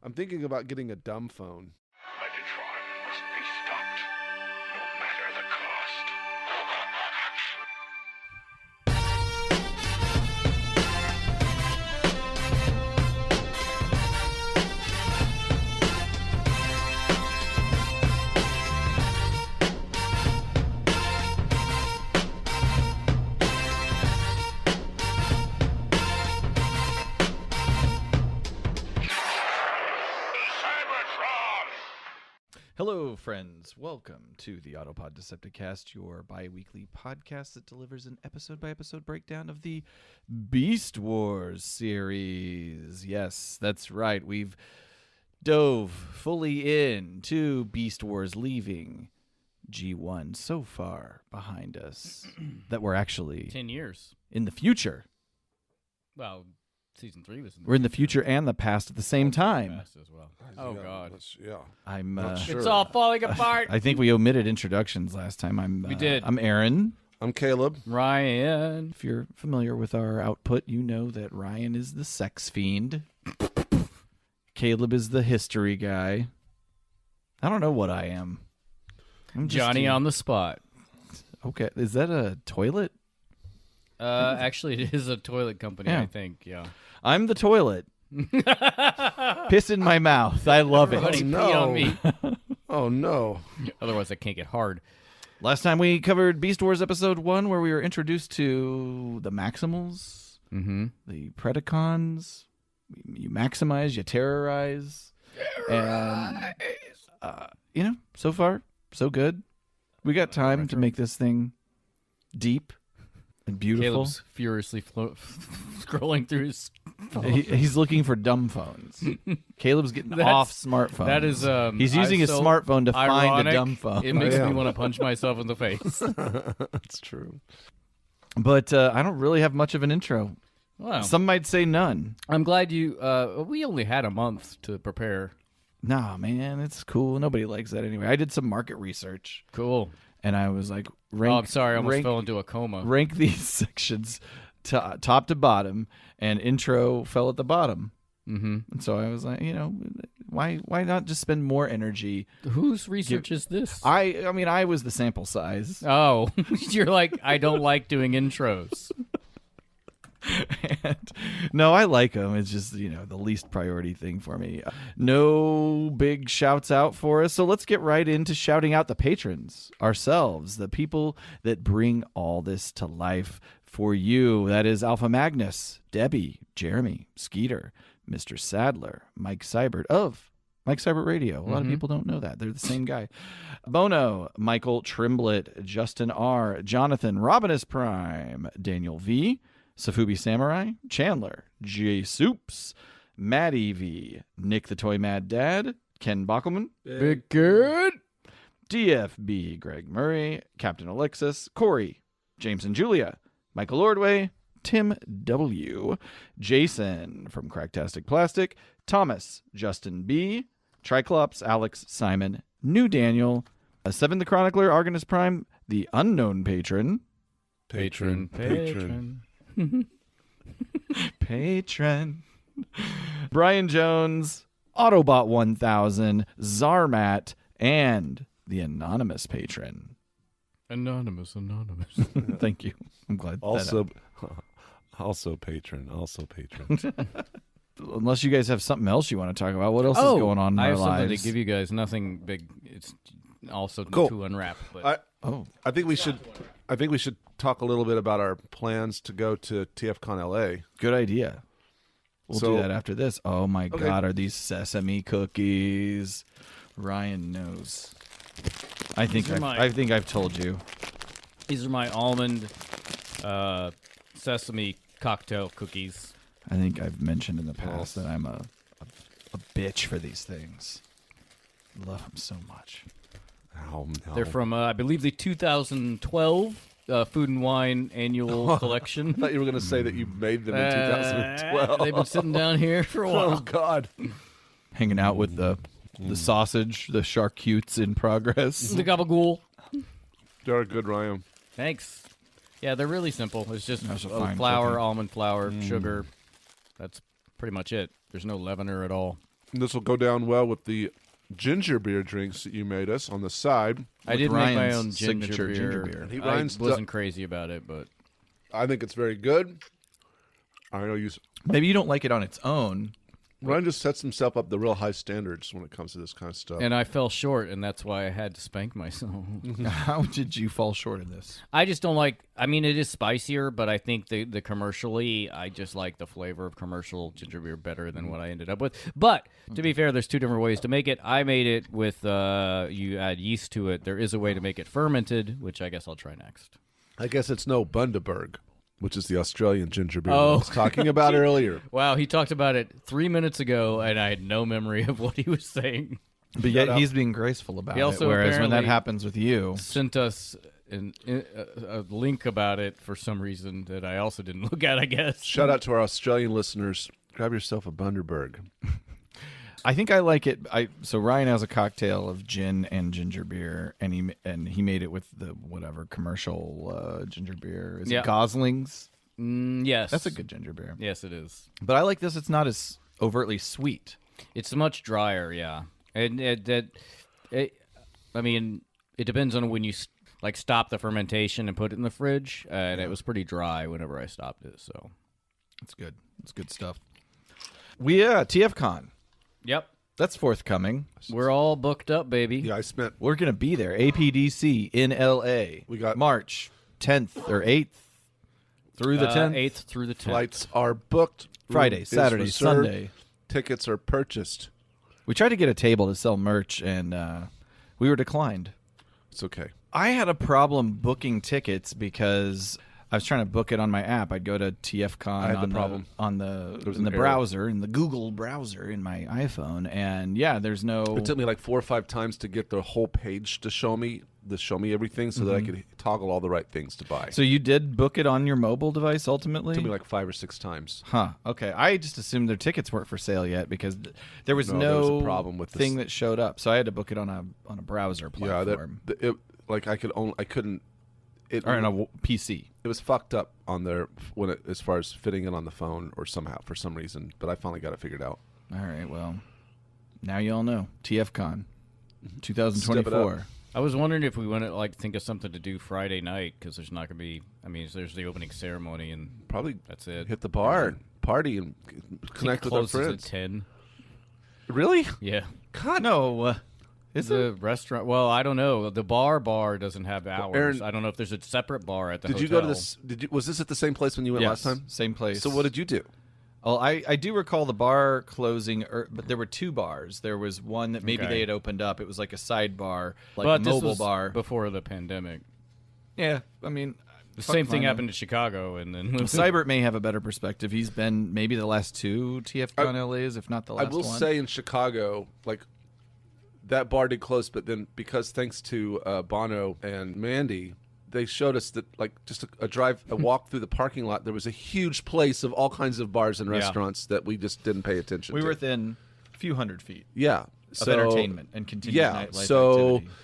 I'm thinking about getting a dumb phone. Megatron must be stopped, no matter the cost. Hello, friends. Welcome to the Autopod Decepticast, your bi-weekly podcast that delivers an episode-by-episode breakdown of the Beast Wars series. Yes, that's right. We've dove fully into Beast Wars, leaving G1 so far behind us that we're actually 10 years. in the future. Well, season 3 was in the We're in the future and the past at the same time. past as well. Oh, God. Yeah. I'm Not sure. It's all falling apart. I think we omitted introductions last time. We did. I'm Aaron. I'm Caleb. Ryan. If you're familiar with our output, you know that Ryan is the sex fiend. Caleb is the history guy. I don't know what I am. I'm just Johnny on the spot. Okay, is that a toilet? Actually, it is a toilet company, Yeah. I think. Yeah. I'm the toilet. Piss in my mouth. I love Everybody it. no. pee on me. Oh, no. Otherwise, I can't get hard. Last time we covered Beast Wars Episode 1, where we were introduced to the Maximals, Mm-hmm. the Predacons. You maximize, you terrorize. And, so far, so good. We got time to make this thing deep and beautiful. Caleb's furiously scrolling through his phone. He's looking for dumb phones. Caleb's getting That's- off smartphones. That is He's using his so smartphone to find a ironic. dumb phone. It makes Yeah. me want to punch myself in the face. That's true. But I don't really have much of an intro. Wow. Some might say none. I'm glad you. We only had a month to prepare. Nah, man, it's cool. Nobody likes that anyway. I did some market research, Cool. and I was like, Oh, I'm sorry. I almost rank, fell into a coma. rank these sections top to bottom, and intro fell at the bottom. Mm-hmm. And so I was like, why not just spend more energy? Whose research is this? I mean, I was the sample size. Oh, you're like, I don't like doing intros. And, no, I like them. It's just, the least priority thing for me. No big shouts out for us. So let's get right into shouting out the patrons ourselves, the people that bring all this to life for you. That is Alpha Magnus, Debbie, Jeremy, Skeeter, Mr. Sadler, Mike Seibert of Mike Seibert Radio. A lot of people don't know that. They're the same guy. Bono, Michael Trimblett, Justin R., Jonathan, Robinus Prime, Daniel V., Safubi Samurai, Chandler, J. Soups, Maddie V, Nick the Toy Mad Dad, Ken Bockelman, Big good. DFB, Greg Murray, Captain Alexis, Corey, James and Julia, Michael Ordway, Tim W, Jason from Cracktastic Plastic, Thomas, Justin B, Triclops, Alex, Simon, New Daniel, Seven the Chronicler, Argonus Prime, the Unknown Patron, Patron. Patron. Brian Jones, Autobot 1000, Zarmat, and the Anonymous Patron. Anonymous. Thank you. I'm glad. Also patron. Unless you guys have something else you want to talk about, what else is going on in I our have something lives? to give you guys. Nothing big. It's also Cool. to unwrap. But I think we should talk a little bit about our plans to go to TFCon LA. Good idea. We'll So- do that after this. Oh my Okay. God, are these sesame cookies? Ryan knows. I think I've told you. these are my almond sesame cocktail cookies. I think I've mentioned in the past that I'm a bitch for these things. Love them so much. Oh, no. They're from, I believe, the 2012 Food and Wine annual collection. I thought you were going to say that you made them in 2012. They've been sitting down here for a Oh, while. God. Hanging out with the sausage, the charcutes in progress. The gabagool. They're good, Ryan. Thanks. Yeah, they're really simple. It's just That's a fine flour, cookie. almond flour, sugar. That's pretty much it. There's no leavener at all. This will go down well with the ginger beer drinks that you made us on the side. I did make my Ryan's own signature ginger beer. And I Ryan's wasn't crazy about it, but I think it's very good. I know you. Maybe you don't like it on its own. Ryan just sets himself up the real high standards when it comes to this kind of stuff. and I fell short, and that's why I had to spank myself. How did you fall short in this? I just don't like. I mean, it is spicier, but I think the commercially, I just like the flavor of commercial ginger beer better than what I ended up with. But to be fair, there's two different ways to make it. I made it with you add yeast to it. There is a way to make it fermented, which I guess I'll try next. I guess it's no Bundaberg, which is the Australian ginger beer Oh. I was talking about earlier. Wow, he talked about it 3 minutes ago, and I had no memory of what he was saying. But yet he's being graceful about He it. also Whereas when that apparently happens with you, Sent us a link about it for some reason that I also didn't look at, I guess. Shout out to our Australian listeners. Grab yourself a Bundaberg. I think I like it. So Ryan has a cocktail of gin and ginger beer, and he made it with the whatever commercial ginger beer. Is Yeah. it Gosling's? Yes. That's a good ginger beer. Yes, it is. But I like this. It's not as overtly sweet. It's much drier, yeah. And I mean, it depends on when you stop the fermentation and put it in the fridge. And it was pretty dry whenever I stopped it. So, It's good. It's good stuff. TFCon. yep, That's forthcoming. we're all booked up, baby. Yeah, I spent. We're gonna be there. APDC in LA. We got- March 10th or 8th through the 10th. 8th through the 10th. Flights are booked. Friday, Room is Saturday, reserved. Sunday. Tickets are purchased. We tried to get a table to sell merch, and we were declined. It's okay. I had a problem booking tickets because I was trying to book it on my app. I'd go to TFCon I had the on problem. in was the an error. browser, in the Google browser in my iPhone, and yeah, there's no. It took me like 4 or 5 times to get the whole page to show me everything so that I could toggle all the right things to buy. So you did book it on your mobile device ultimately? It took me like 5 or 6 times. Huh. Okay. I just assumed their tickets weren't for sale yet because there was No, no there was a problem with thing this. that showed up. So I had to book it on a browser Yeah, platform I couldn't. It or on a PC. it was fucked up on there as far as fitting it on the phone or somehow for some reason. But I finally got it figured out. All right. Well, now you all know TFCon Step 2024. it up. I was wondering if we want to think of something to do Friday night because there's not going to be. I mean, there's the opening ceremony and Probably that's it. hit the bar, and party, and I think connect with our closes friends. at 10. Really? Yeah. God, No. Is The it? restaurant. Well, I don't know. The bar doesn't have hours. Aaron- I don't know if there's a separate bar at the Did hotel. you go to this? Was this at the same place when you went Yes, last time? same place. So what did you do? Well, I do recall the bar closing, but there were 2 bars. There was one that maybe Okay. they had opened up. It was like a side bar, like But a this mobile was bar. before the pandemic. Yeah, I mean, The fuck same if I thing know. happened in Chicago, and then Cybert may have a better perspective. He's been maybe the last 2 TFCon LAs, if not the I last will one. say in Chicago, like that bar did close, but then because thanks to Bono and Mandy, they showed us that like just a walk through the parking lot, there was a huge place of all kinds of bars and Yeah. restaurants that we just didn't pay attention we to. were within a few hundred feet yeah, of entertainment and continued yeah, nightlife so activity.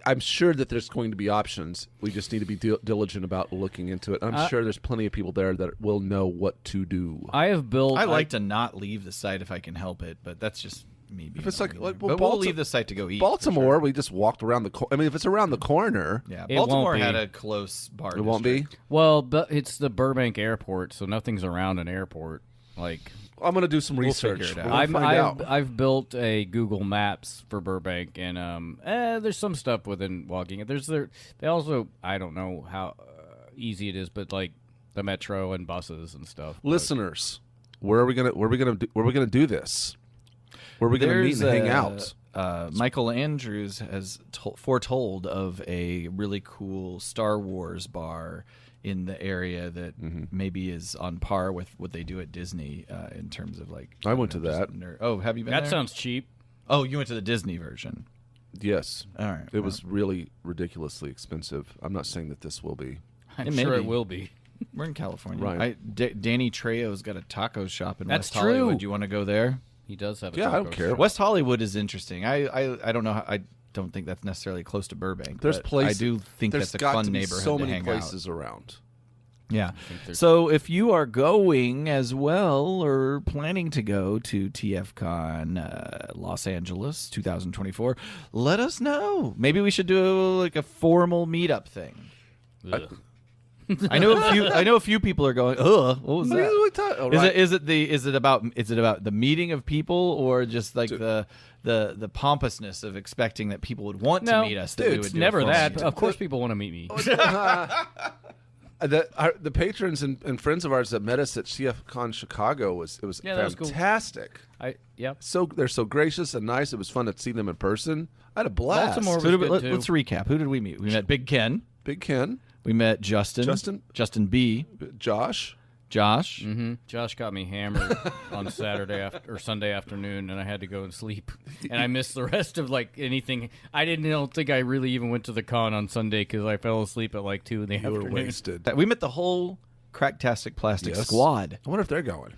I'm sure that there's going to be options. We just need to be diligent about looking into it. I'm sure there's plenty of people there that will know what to do. I have built. I like to not leave the site if I can help it, but that's just me. Being If it's a like- wheeler. like, well, but we'll Balti- leave the site to go eat. for Baltimore, sure. we just walked around the corner. I mean, if it's around the corner, Yeah, It won't Baltimore be. had a close bar. it won't be. district. Well, but it's the Burbank Airport, so nothing's around an airport. Like I'm going to do some We'll research. figure it We'll out. find out. I've built a Google Maps for Burbank, and there's some stuff within walking it. They also I don't know how easy it is, but like the metro and buses and stuff. But Listeners, where are we gonna do this? Where are we gonna meet and hang out? Michael Andrews has foretold of a really cool Star Wars bar in the area that maybe is on par with what they do at Disney in terms of like. I went to just that. Oh, have you been that there? sounds cheap. Oh, you went to the Disney version. Yes, All right. it was really ridiculously expensive. I'm not saying that this will be. I'm It may sure be. it will be. We're in California. Right. Danny Trejo's got a taco shop in That's West Hollywood. true. Do you want to go there? He does have. A Yeah, I taco don't care. shop. West Hollywood is interesting. I don't know. I don't think that's necessarily close to Burbank. There's but places. I do think there's that's a got fun to be neighborhood so to many hang places around. Yeah. So if you are going as well or planning to go to TFCon Los Angeles 2024, let us know. Maybe we should do like a formal meetup thing. I know a few people are going. Ugh, what was that? Is it about the meeting of people or just like the pompousness of expecting that people would want to meet us? It's never that. Of course, people want to meet me. The patrons and friends of ours that met us at TFCon Chicago was fantastic. That was cool. So they're so gracious and nice. It was fun to see them in person. I had a blast. Baltimore was good too. Let's recap. Who did we meet? We met Big Ken. We met Justin B. Josh. Mm-hmm. Josh got me hammered on Sunday afternoon, and I had to go and sleep. And I missed the rest of anything. I don't think I really even went to the con on Sunday because I fell asleep at 2 in the afternoon. You were wasted. We met the whole Cracktastic Plastic squad. I wonder if they're going.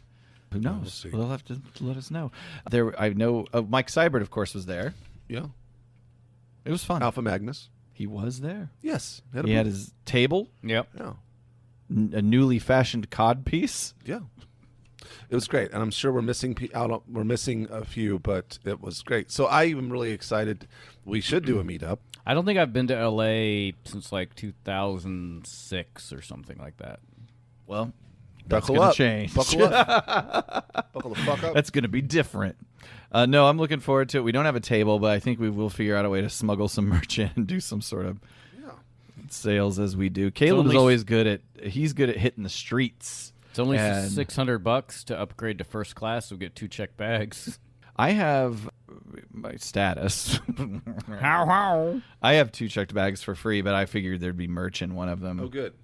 Who knows? They'll have to let us know. I know Mike Seibert, of course, was there. Yeah. It was fun. Alpha Magnus. He was there. Yes. He had his table. Yep. Yeah. A newly fashioned cod piece. Yeah. It was great, and I'm sure we're missing a few, but it was great. So I am really excited. We should do a meetup. I don't think I've been to LA since 2006 or something like that. Well, that's going to change. Buckle up. Buckle the fuck up. That's going to be different. No, I'm looking forward to it. We don't have a table, but I think we will figure out a way to smuggle some merch in and do some sort of sales as we do. Caleb is always good at hitting the streets. It's only $600 to upgrade to first class. We'll get 2 check bags. I have my status. How? I have 2 checked bags for free, but I figured there'd be merch in one of them. Oh, good.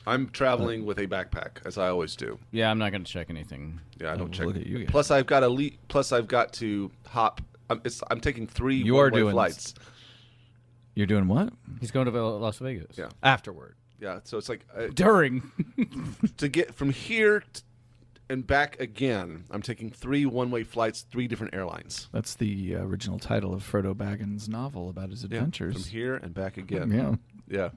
I'm traveling with a backpack, as I always do. Yeah, I'm not going to check anything. Yeah, I don't check. Look at you. Plus, I've got to hop. I'm taking 3 one-way flights. You're doing what? He's going to Las Vegas. Yeah. Afterward. Yeah, so it's during to get from here and back again. I'm taking 3 one-way flights, 3 different airlines. That's the original title of Frodo Baggins' novel about his adventures. From here and back again. Yeah.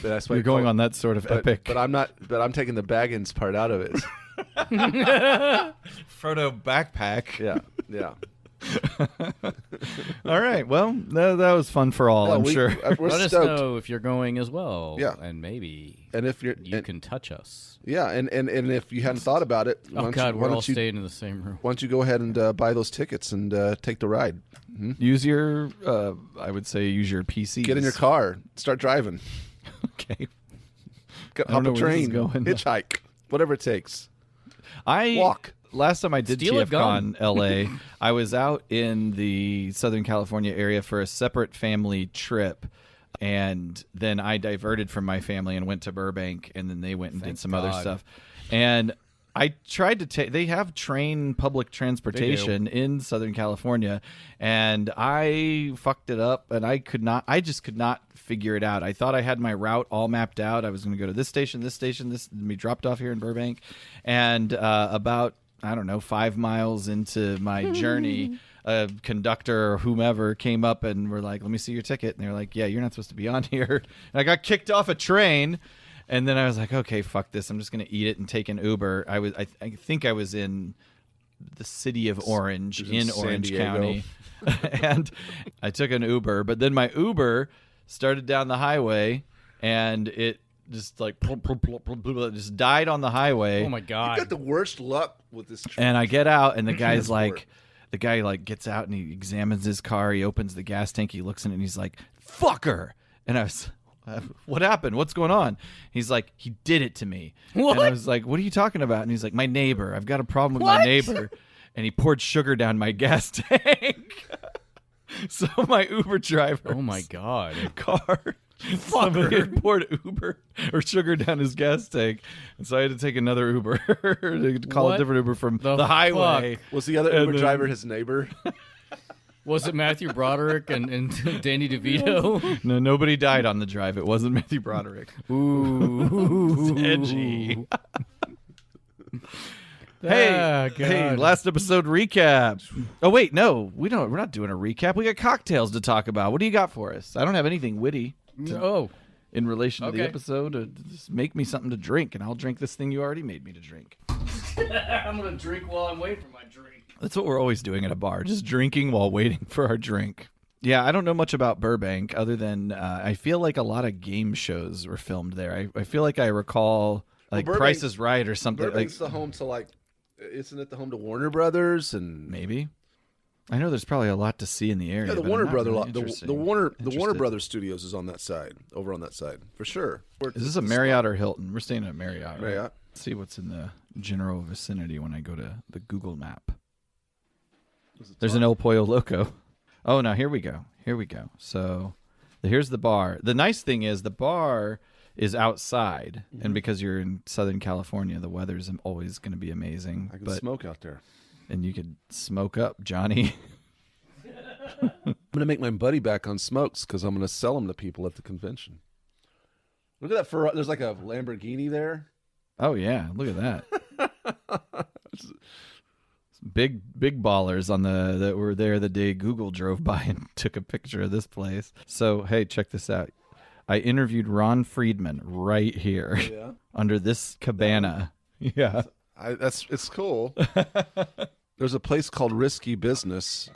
But that's why you're going on that sort of epic. But I'm not. But I'm taking the Baggins part out of it. Frodo backpack. Yeah. All right. Well, that was fun for all. I'm sure. Let us know if you're going as well. Yeah. And maybe you can touch us. Yeah. And if you hadn't thought about it, we're all staying in the same room. Why don't you go ahead and buy those tickets and take the ride? Mm-hmm. Use your PC. Get in your car. Start driving. Okay. Hop a train. Hitchhike. Whatever it takes. Walk. Last time I did TFCon LA, I was out in the Southern California area for a separate family trip, and then I diverted from my family and went to Burbank, and then they went and did some other stuff. And I tried to take. They have public transportation in Southern California, and I fucked it up, and I just could not figure it out. I thought I had my route all mapped out. I was going to go to this station, and be dropped off here in Burbank, and about 5 miles into my journey, a conductor or whomever came up and were like, "Let me see your ticket." And they were like, "Yeah, you're not supposed to be on here." And I got kicked off a train, and then I was like, "Okay, fuck this. I'm just gonna eat it and take an Uber." I think I was in the city of Orange in Orange County, and I took an Uber. But then my Uber started down the highway, and it just just died on the highway. Oh my god! You got the worst luck with this train. And I get out, and the guy gets out and he examines his car. He opens the gas tank. He looks in it, and he's like, "Fucker!" And I was, "What happened? What's going on?" He's like, "He did it to me." What? And I was like, "What are you talking about?" And he's like, "My neighbor. I've got a problem with my neighbor." And he poured sugar down my gas tank. So my Uber driver. Oh my god! Car. Somebody had poured Uber or sugar down his gas tank, and so I had to take another Uber to call a different Uber from the highway. Was the other Uber driver his neighbor? Was it Matthew Broderick and Danny DeVito? No, nobody died on the drive. It wasn't Matthew Broderick. Ooh, edgy. Hey, last episode recap. Oh wait, no, we're not doing a recap. We got cocktails to talk about. What do you got for us? I don't have anything witty. Oh, in relation to the Okay. episode. Just make me something to drink, and I'll drink this thing you already made me to drink. I'm gonna drink while I'm waiting for my drink. That's what we're always doing at a bar, just drinking while waiting for our drink. Yeah, I don't know much about Burbank other than I feel like a lot of game shows were filmed there. I feel like I recall like Burbank- Price is Right or something. Burbank's the home to like, isn't it the home to Warner Brothers and Maybe. I know there's probably a lot to see in the area. yeah, the but I'm Warner not Brother really lot, the interested- Warner interested. Brothers studios is on that side, over on that side for sure. Is this a Marriott or Hilton? We're staying at Marriott. Right? Marriott. Let's see what's in the general vicinity when I go to the Google map. There's an El Pollo Loco. Oh, now here we go. Here we go. So here's the bar. The nice thing is the bar is outside, and because you're in Southern California, the weather's always going to be amazing. I can smoke out there. And you could smoke up, Johnny. I'm gonna make my buddy back on smokes because I'm gonna sell them to people at the convention. Look at that Ferrari. There's like a Lamborghini there. Oh yeah, look at that. Big ballers on that were there the day Google drove by and took a picture of this place. So hey, check this out. I interviewed Ron Friedman right here Yeah, under this cabana. Yeah. it's cool. There's a place called Risky Business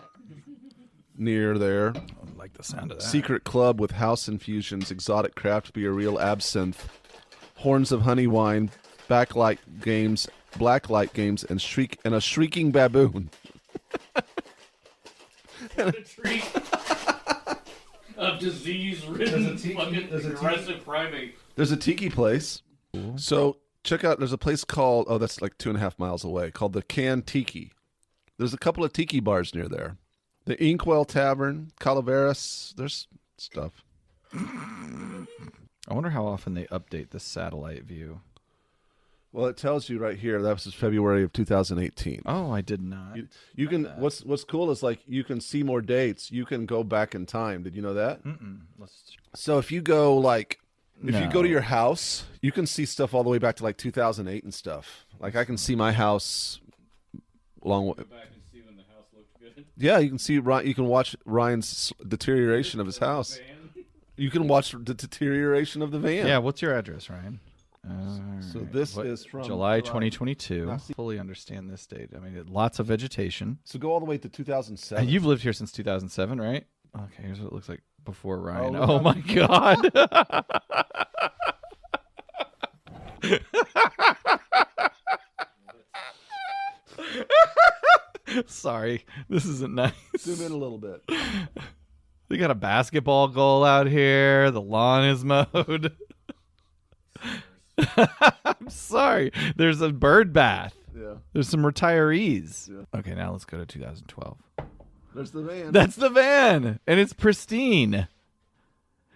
near there. I like the sound of that. Secret club with house infusions, exotic craft beer, real absinthe, horns of honey wine, blacklight games, and a shrieking baboon. A treat of disease-ridden fucking aggressive primate. There's a tiki place. So check out. There's a place called that's like 2.5 miles away called the Can Tiki. There's a couple of tiki bars near there. The Inkwell Tavern, Calaveras. There's stuff. I wonder how often they update the satellite view. Well, it tells you right here. That was February of 2018. Oh, I did not. You can. What's cool is like you can see more dates. You can go back in time. Did you know that? So if you go like, if you go to your house, you can see stuff all the way back to like 2008 and stuff. Like I can see my house long way. Back and see when the house looked good. Yeah, you can see. You can watch Ryan's deterioration of his house. You can watch the deterioration of the van. Yeah, what's your address, Ryan? So this is from July 2022. Fully understand this date. I mean, lots of vegetation. So go all the way to 2007. And you've lived here since 2007, right? Okay, here's what it looks like before Ryan. look Oh, how- my God. Sorry, this isn't nice. Zoom in a little bit. They got a basketball goal out here. The lawn is mowed. I'm sorry. There's a bird bath. Yeah. There's some retirees. Yeah. Okay, now let's go to 2012. There's the van. That's the van, and it's pristine.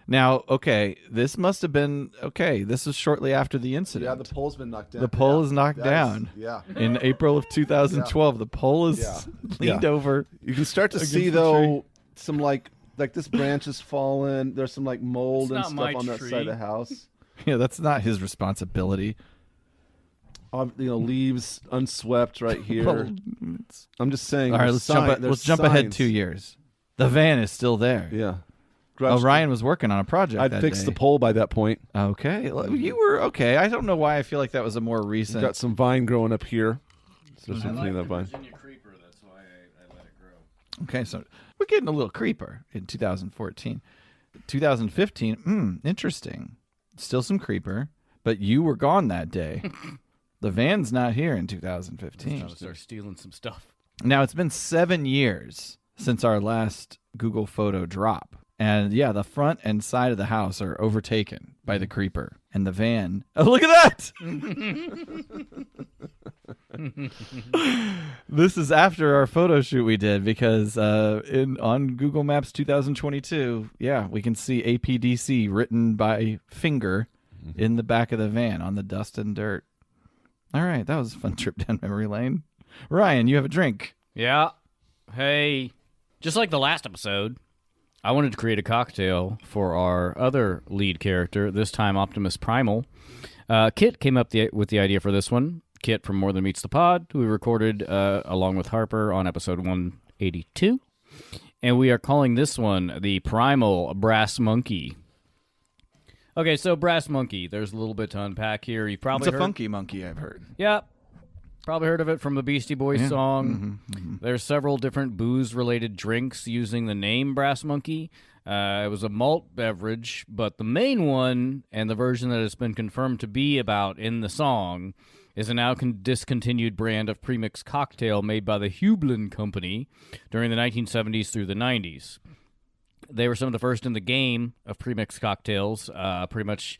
Now, okay, this must have been This was shortly after the incident. Yeah, the pole's been knocked down. The pole Yeah. is knocked That is- down. Yeah. In April of 2012, the pole is Yeah. leaned Yeah. over. You can start to Against see the though some like this branch has fallen. There's some like mold It's and not my stuff on that tree. side of the house. Yeah, that's not his responsibility. Leaves unswept right here. Well, I'm just saying. all right, there's let's jump signs. ahead 2 years. The van is still there. Yeah. Oh, Ryan was working on a project. I'd that fixed day. the pole by that point. Okay, you were okay. I don't know why I feel like that was a more recent. Got some vine growing up here. So there's I something in like that the vine. Virginia creeper. That's why I let it grow. Okay, so we're getting a little creeper in 2014. 2015, interesting. Still some creeper, but you were gone that day. The van's not here in 2015. Trying to start stealing some stuff. Now, it's been 7 years since our last Google photo drop. And yeah, the front and side of the house are overtaken by the creeper. And the van. Oh, look at that! This is after our photo shoot we did because on Google Maps 2022, yeah, we can see APDC written by finger in the back of the van on the dust and dirt. All right, that was a fun trip down memory lane. Ryan, you have a drink. Yeah. Hey, just like the last episode, I wanted to create a cocktail for our other lead character, this time Optimus Primal. Kit came up with the idea for this one. Kit from More Than Meets the Pod, who we recorded along with Harper on episode 182. And we are calling this one the Primal Brass Monkey. Okay, so Brass Monkey. There's a little bit to unpack here. You've probably It's a heard. funky monkey, I've heard. Yeah. Probably heard of it from the Beastie Boys song. There's several different booze-related drinks using the name Brass Monkey. It was a malt beverage, but the main one, and the version that has been confirmed to be about in the song, is a now discontinued brand of premix cocktail made by the Hublin Company during the 1970s through the 90s. They were some of the first in the game of premix cocktails. Pretty much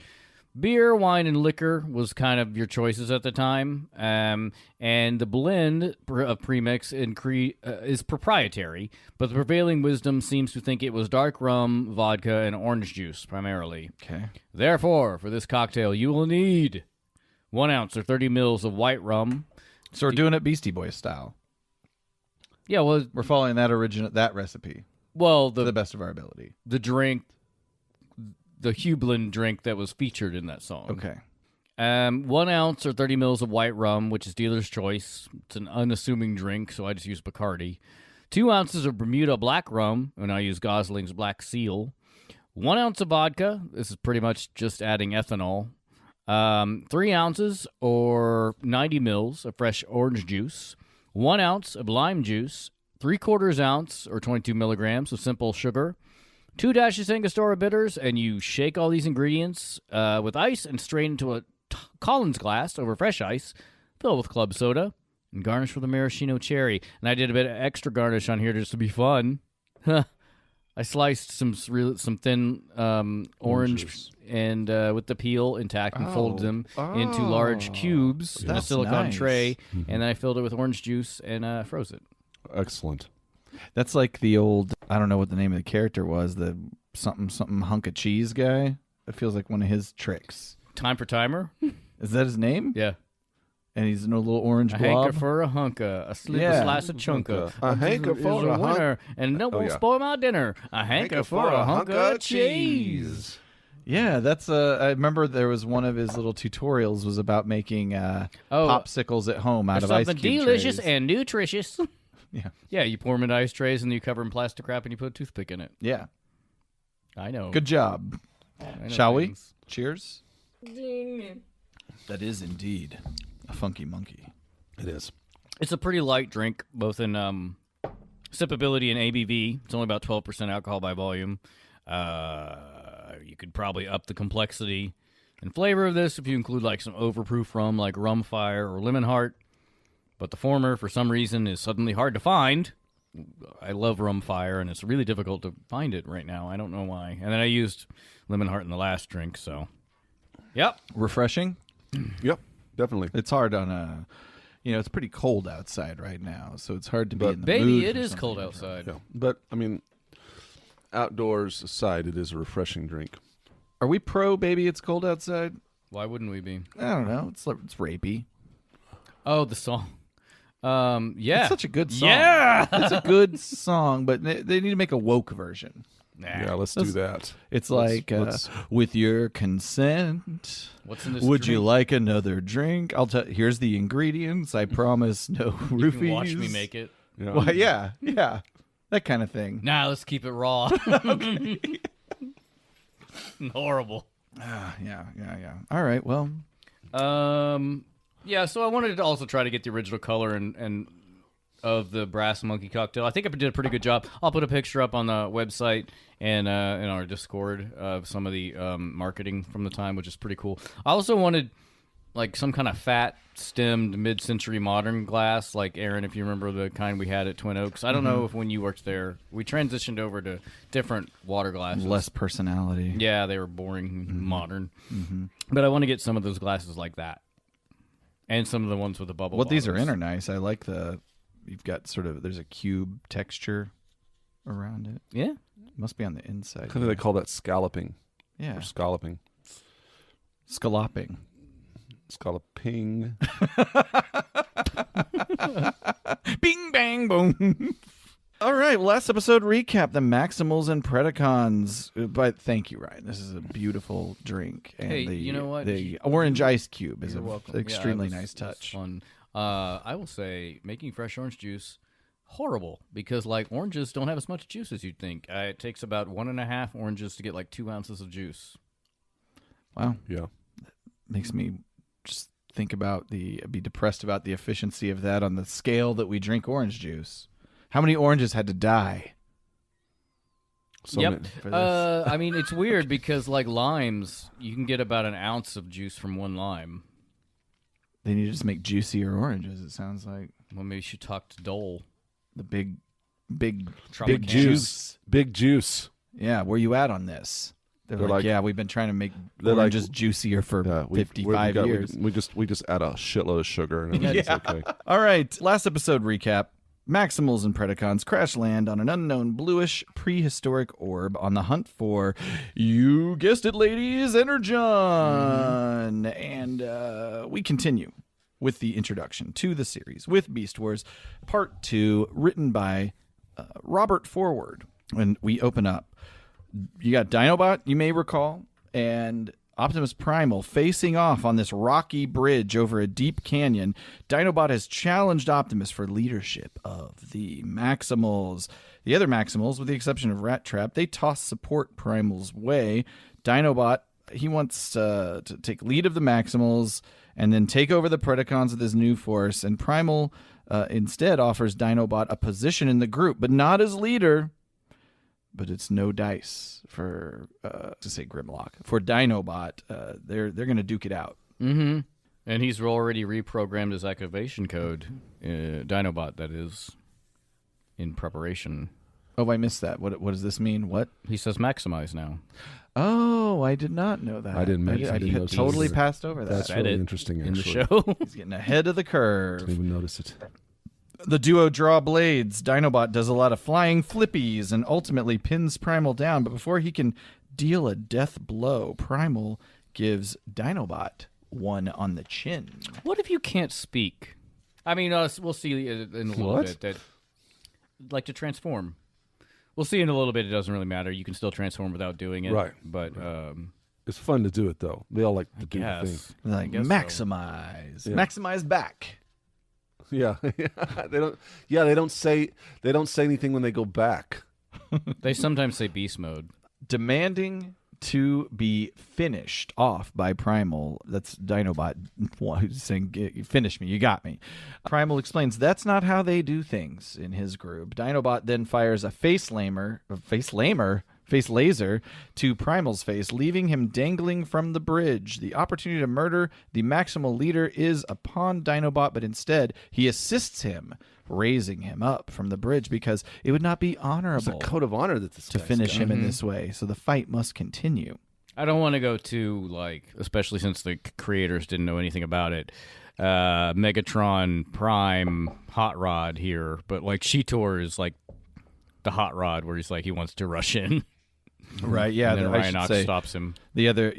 beer, wine, and liquor was kind of your choices at the time. And the blend of premix is proprietary, but the prevailing wisdom seems to think it was dark rum, vodka, and orange juice primarily. Okay. Therefore, for this cocktail, you will need 1 ounce or 30 mils of white rum. So we're doing it Beastie Boys style. Yeah, well, We're following that recipe to to the best of our ability. the drink, the Hublin drink that was featured in that song. Okay. 1 ounce or 30 mils of white rum, which is dealer's choice. It's an unassuming drink, so I just use Bacardi. 2 ounces of Bermuda black rum, and I use Gosling's Black Seal. 1 ounce of vodka. This is pretty much just adding ethanol. 3 ounces or 90 mils of fresh orange juice. 1 ounce of lime juice. 3/4 ounce or 22 milligrams of simple sugar. 2 dashes Angostura bitters, and you shake all these ingredients with ice and strain into a Collins glass over fresh ice, fill with club soda, and garnish with a maraschino cherry. And I did a bit of extra garnish on here just to be fun. I sliced some thin orange and with the peel intact and folded them into large cubes in a That's silicone nice. tray, and then I filled it with orange juice and froze it. Excellent. That's like the old, I don't know what the name of the character was, the something hunk of cheese guy. It feels like one of his tricks. Time for timer? Is that his name? Yeah. And he's in a little orange A blob. hanker for a hunka, a slip, Yeah. a slice of chunka. A hanker is for a winner, and no won't yeah. spoil my dinner. A hanker for a hunk of cheese. Yeah, that's I remember there was one of his little tutorials was about making popsicles at home out There's of ice something cube delicious trays. and nutritious. Yeah. Yeah, you pour them in ice trays and you cover them in plastic wrap and you put a toothpick in it. Yeah. I know. Good job. I know Shall we? things. Cheers. That is indeed a funky monkey. It is. It's a pretty light drink, both in sippability and ABV. It's only about 12% alcohol by volume. You could probably up the complexity and flavor of this if you include like some overproof rum like Rum Fire or Lemon Heart. But the former, for some reason, is suddenly hard to find. I love Rum Fire, and it's really difficult to find it right now. I don't know why. And then I used Lemon Heart in the last drink, so. Yep. Refreshing. Yep, definitely. It's hard on a, it's pretty cold outside right now, so it's hard to be But- in the Baby, mood it for is something cold different. outside. Yeah, but I mean, outdoors aside, it is a refreshing drink. Are we pro baby it's cold outside? Why wouldn't we be? I don't know. It's rapey. Oh, the song. Yeah. It's such a good song. Yeah. It's a good song, but they need to make a woke version. Yeah, let's do that. It's Let's- like, let's- with your consent, What's in this would you drink? like another drink? I'll tell. Here's the ingredients. I promise no roofies. You can watch me make it. Yeah. Well, yeah, that kind of thing. Nah, let's keep it raw. Horrible. Yeah. All right. Well, Yeah, so I wanted to also try to get the original color and of the Brass Monkey cocktail. I think I did a pretty good job. I'll put a picture up on the website and in our Discord of some of the marketing from the time, which is pretty cool. I also wanted like some kind of fat stemmed mid-century modern glass, like Aaron, if you remember the kind we had at Twin Oaks. I don't know if when you worked there, we transitioned over to different water glasses. less personality. Yeah, they were boring and modern. But I want to get some of those glasses like that. And some of the ones with the bubble What these are bottoms. in are nice. I like you've got there's a cube texture around it. Yeah. Must be on the inside. I think they call that scalloping Yeah. or scalloping. Scalloping. Scalloping. Bing, bang, boom. All right, last episode recap, the Maximals and Predacons. But thank you, Ryan. This is a beautiful drink. And Hey, you know what? The orange ice cube is You're an welcome. extremely Yeah, it was- nice it was touch. fun. I will say making fresh orange juice, horrible, because like oranges don't have as much juice as you'd think. It takes about 1.5 oranges to get like 2 ounces of juice. Wow. Yeah. Makes me just be depressed about the efficiency of that on the scale that we drink orange juice. How many oranges had to die? Yep. I mean, it's weird because like limes, you can get about an ounce of juice from one lime. They need to just make juicier oranges, it sounds like. Well, maybe you should talk to Dole. The big juice. Big juice. Yeah, where you at on this? They're like, yeah, we've been trying to make oranges juicier for 55 years. We just add a shitload of sugar and it's okay. All right, last episode recap. Maximals and Predacons crash land on an unknown bluish prehistoric orb on the hunt for, you guessed it, ladies, energon. And we continue with the introduction to the series with Beast Wars Part 2, written by Robert Forward. And we open up. You got Dinobot, you may recall, and Optimus Primal facing off on this rocky bridge over a deep canyon. Dinobot has challenged Optimus for leadership of the Maximals. The other Maximals, with the exception of Rattrap, they toss support Primal's way. Dinobot, he wants to take lead of the Maximals and then take over the Predacons with his new force. And Primal instead offers Dinobot a position in the group, but not as leader. But it's no dice for, to say Grimlock. For Dinobot, they're going to duke it out. Mm-hmm. And he's already reprogrammed his activation code, Dinobot, that is, in preparation. Oh, I missed that. What does this mean? What? He says maximize now. Oh, I did not know that. I didn't mention. I had totally passed over that. That's really interesting, in the actually. show. He's getting ahead of the curve. Didn't even notice it. The duo draw blades. Dinobot does a lot of flying flippies and ultimately pins Primal down. But before he can deal a death blow, Primal gives Dinobot one on the chin. What if you can't speak? I mean, we'll see in a little bit. That, like to transform. We'll see in a little bit. It doesn't really matter. You can still transform without doing it. Right. But it's fun to do it, though. They all like to do the thing. Like maximize. So. Yeah. Maximize back. Yeah, they don't. Yeah, they don't say anything when they go back. They sometimes say beast mode. Demanding to be finished off by Primal. That's Dinobot who's saying, "Finish me, you got me." Primal explains that's not how they do things in his group. Dinobot then fires a face laser to Primal's face, leaving him dangling from the bridge. The opportunity to murder the Maximal leader is upon Dinobot, but instead he assists him, raising him up from the bridge because it would not be honorable. It's a code of honor that to finish him in this way. So the fight must continue. I don't want to go too, especially since the creators didn't know anything about it. Megatron Prime Hot Rod here, but Sheetor is the Hot Rod where he wants to rush in. Right, yeah. And then Rhino stops him. The other,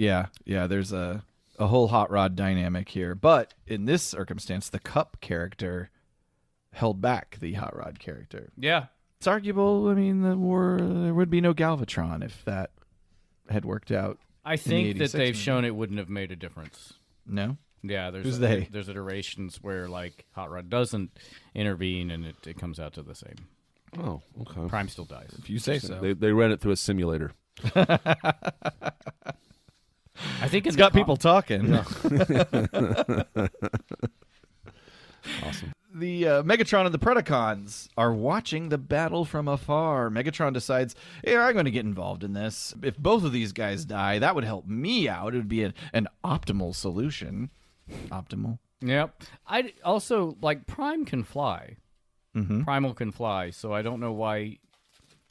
there's a whole Hot Rod dynamic here. But in this circumstance, the Cup character held back the Hot Rod character. Yeah. It's arguable. I mean, there would be no Galvatron if that had worked out. I think that they've shown it wouldn't have made a difference. No? Yeah, there's iterations where Hot Rod doesn't intervene and it comes out to the same. Oh, okay. Prime still dies. If you say so. They ran it through a simulator. I think it's got people talking. Yeah. Awesome. The Megatron and the Predacons are watching the battle from afar. Megatron decides, hey, I'm going to get involved in this. If both of these guys die, that would help me out. It would be an optimal solution. Optimal. Yep. I also, Prime can fly. Mm-hmm. Primal can fly, so I don't know why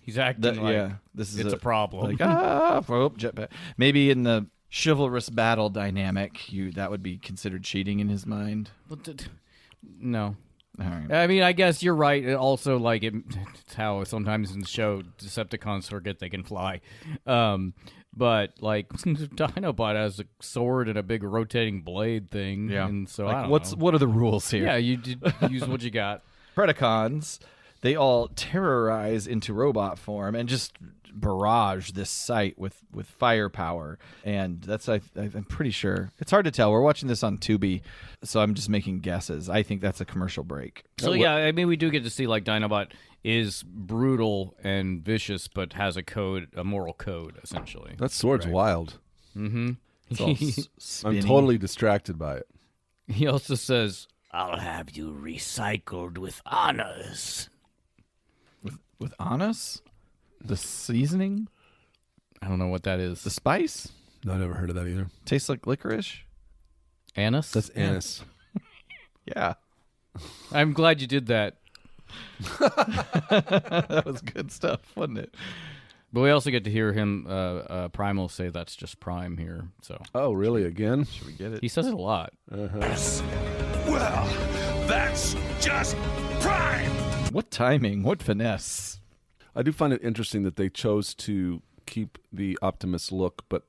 he's acting this is it's a problem. Jetpack. Maybe in the chivalrous battle dynamic, that would be considered cheating in his mind. No. All right. I mean, I guess you're right. It also, it's how sometimes in the show Decepticons forget they can fly. But Dinobot has a sword and a big rotating blade thing. Yeah. And so I don't know. What are the rules here? Yeah, you did use what you got. Predacons, they all terrorize into robot form and just barrage this site with firepower. And that's I'm pretty sure. It's hard to tell. We're watching this on Tubi, so I'm just making guesses. I think that's a commercial break. So yeah, I mean, we do get to see Dinobot is brutal and vicious, but has a moral code, essentially. That sword's wild. Mm-hmm. It's all He- I'm spinning. totally distracted by it. He also says, "I'll have you recycled with honors." with anise, the seasoning, I don't know what that is. the spice. No, I never heard of that either. Tastes like licorice. Anise? That's anise. Yeah, I'm glad you did that. that was good stuff, wasn't it? But we also get to hear him, Primal, say that's just Prime here. So Oh, really? Again? Should we get it? he says it a lot. Well, that's just prime! What timing? What finesse? I do find it interesting that they chose to keep the Optimus look, but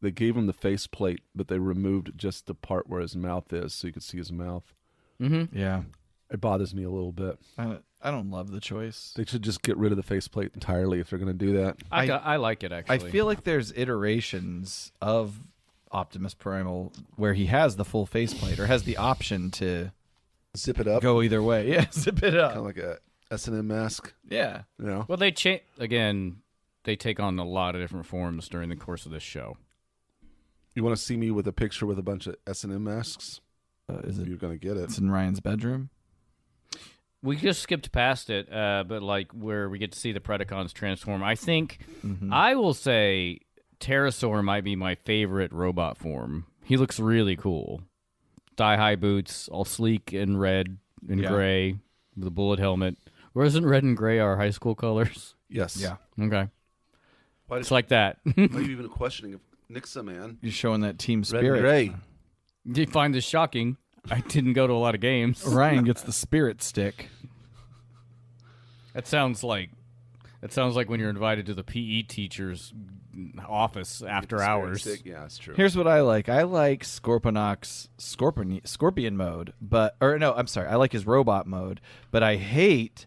they gave him the faceplate, but they removed just the part where his mouth is, so you could see his mouth. Mm-hmm. Yeah, It bothers me a little bit. I don't love the choice. They should just get rid of the faceplate entirely if they're going to do that. I like it, actually. I feel like there's iterations of Optimus Primal where he has the full faceplate or has the option to Zip it up. go either way. Yeah, zip it up. Kind of like a S&M mask. Yeah. You know? Well, they they take on a lot of different forms during the course of this show. You want to see me with a picture with a bunch of S&M masks? Is it? You're going to get it. It's in Ryan's bedroom. We just skipped past it, but like where we get to see the Predacons transform. I think I will say Pterosaur might be my favorite robot form. He looks really cool. Thigh-high boots, all sleek and red and gray, with a bullet helmet. Or isn't red and gray our high school colors? Yes. Yeah. Okay. Why It's like that. why are you even questioning if Nixa, man? You're showing that team Red spirit. and gray. Do you find this shocking? I didn't go to a lot of games. Ryan gets the spirit stick. That sounds like when you're invited to the PE teacher's office after hours. Yeah, that's true. Here's what I like. I like Scorponok's scorpion mode, I like his robot mode, but I hate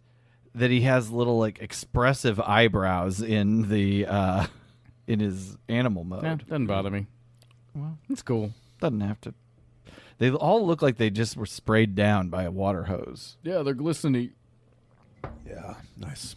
that he has little like expressive eyebrows in the in his animal mode. Yeah, doesn't bother me. Well, It's cool. doesn't have to. They all look like they just were sprayed down by a water hose. Yeah, they're glistening. Yeah, nice.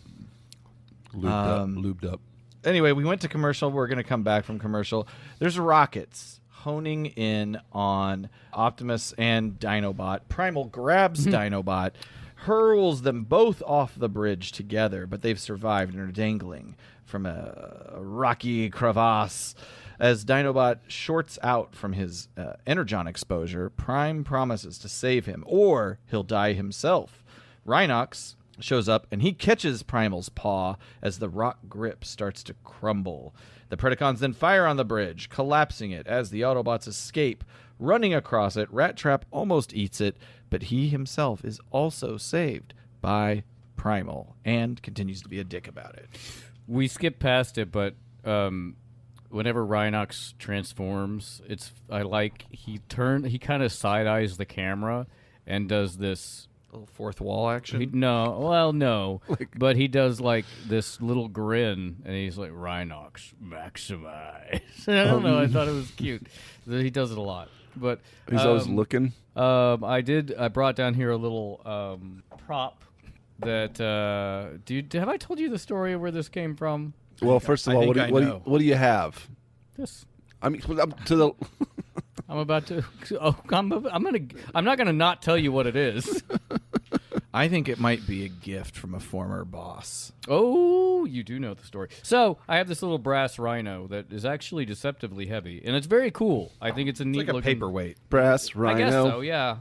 Lubed up. Anyway, we went to commercial. We're going to come back from commercial. There's rockets honing in on Optimus and Dinobot. Primal grabs Dinobot, hurls them both off the bridge together, but they've survived and are dangling from a rocky crevasse. As Dinobot shorts out from his energon exposure, Prime promises to save him, or he'll die himself. Rhinox shows up, and he catches Primal's paw as the rock grip starts to crumble. The Predacons then fire on the bridge, collapsing it as the Autobots escape. Running across it, Rattrap almost eats it, but he himself is also saved by Primal and continues to be a dick about it. We skipped past it, but whenever Rhinox transforms, he kind of side eyes the camera and does this. A little fourth wall action. No, but he does like this little grin, and he's like Rhinox maximize. I don't know. I thought it was cute. He does it a lot, but He's always looking. I brought down here a little prop that. Have I told you the story of where this came from? Well, first of I all, think what I know. do you have? This. I mean, I'm to the. I'm about to. Oh, I'm not gonna not tell you what it is. I think it might be a gift from a former boss. Oh, you do know the story. So I have this little brass rhino that is actually deceptively heavy, and it's very cool. I think it's a neat It's like a looking paperweight. Brass Rhino. I guess so. Yeah.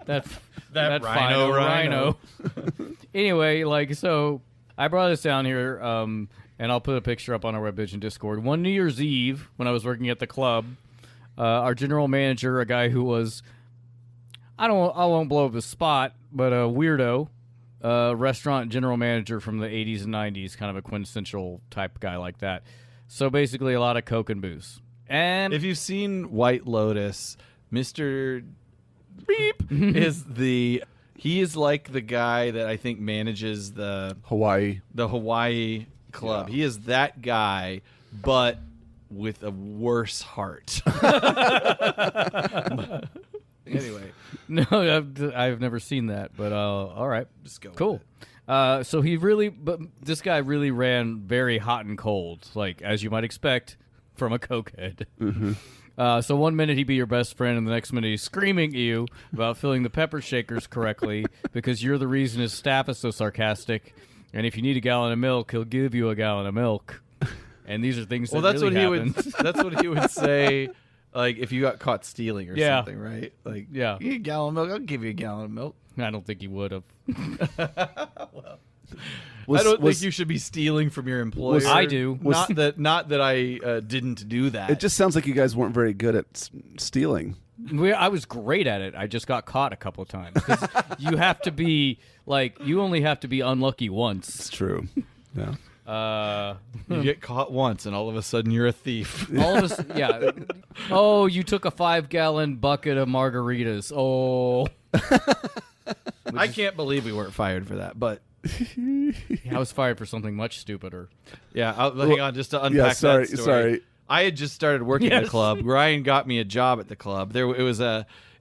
That That final rhino. Anyway, so I brought this down here, and I'll put a picture up on our web page and Discord. One New Year's Eve, when I was working at the club, our general manager, a guy who was, I won't blow up his spot, but a weirdo, restaurant general manager from the 80s and 90s, kind of a quintessential type guy like that. So basically a lot of Coke and booze. And If you've seen White Lotus, Mr. Beep he is like the guy that I think manages the Hawaii. Hawaii club. Yeah. He is that guy, but with a worse heart. Anyway, no, I've never seen that, but all right. just go. Cool. But this guy really ran very hot and cold, like as you might expect. from a cokehead. So one minute he'd be your best friend, and the next minute he's screaming at you about filling the pepper shakers correctly because you're the reason his staff is so sarcastic. And if you need a gallon of milk, he'll give you a gallon of milk. And these are things that really happen. That's what he would say. Like if you got caught stealing or something, right? Like, Yeah. you need a gallon of milk. I'll give you a gallon of milk. I don't think he would have. I don't think you should be stealing from your employer. I do. Not that I didn't do that. It just sounds like you guys weren't very good at stealing. I was great at it. I just got caught a couple of times. 'Cause you have to be you only have to be unlucky once. It's true. Yeah. You get caught once, and all of a sudden you're a thief. All of us, yeah. Oh, you took a 5-gallon bucket of margaritas. Oh, I can't believe we weren't fired for that, but I was fired for something much stupider. yeah. Hang on, just to unpack that story. Sorry. I had just started working at Yes. the club. Ryan got me a job at the club. It was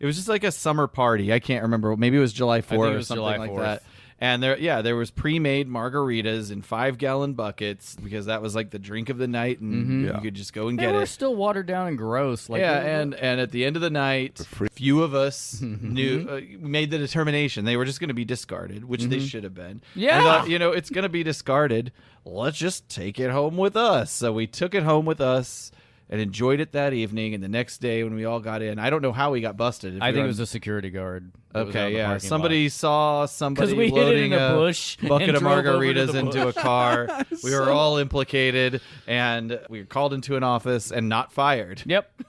just like a summer party. I can't remember. Maybe it was July 4th think it or was something July like 4th. that. And there was pre-made margaritas in 5-gallon buckets because that was like the drink of the night, and you could just go and They get were it. still watered down and gross. Like, And at the end of the night, few of us made the determination they were just going to be discarded, which they should have been. Yeah. We thought, it's going to be discarded. Let's just take it home with us. So we took it home with us and enjoyed it that evening. And the next day when we all got in, I don't know how we got busted. I think it was a security guard. that was out in Okay, the yeah. parking Somebody lot. saw somebody 'Cause we hid it loading in a bush bucket and of drove over to margaritas the into a bush. car. We were all implicated, and we were called into an office and not fired. Yep.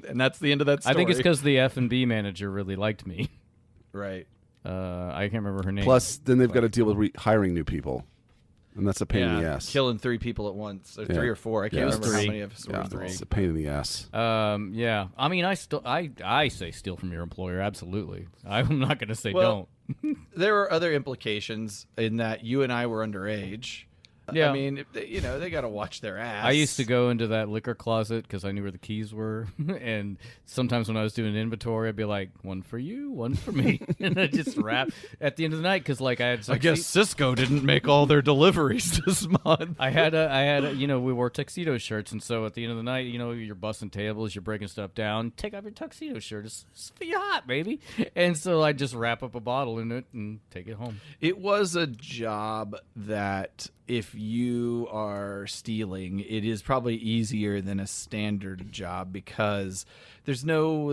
And that's the end of that story. I think it's because the F&B manager really liked me. right. I can't remember her name. Plus, then they've got to deal with hiring new people, and that's a pain in the ass. Killing 3 people at once, or 3 or 4. I can't Yeah, remember how 3. many of us were. Yeah, 3. it's a pain in the ass. Yeah. I mean, I say steal from your employer. Absolutely. I'm not going to say Well, don't. There were other implications in that you and I were underage. Yeah. I mean, if they got to watch their ass. I used to go into that liquor closet because I knew where the keys were, and sometimes when I was doing inventory, I'd be like, "One for you, one for me," and I just wrap at the end of the night because, like, I had. I guess Cisco didn't make all their deliveries this month. I had we wore tuxedo shirts, and so at the end of the night, you're busting tables, you're breaking stuff down. Take off your tuxedo shirt; it's feel hot, baby. And so I just wrap up a bottle in it and take it home. It was a job that, if you are stealing, it is probably easier than a standard job because there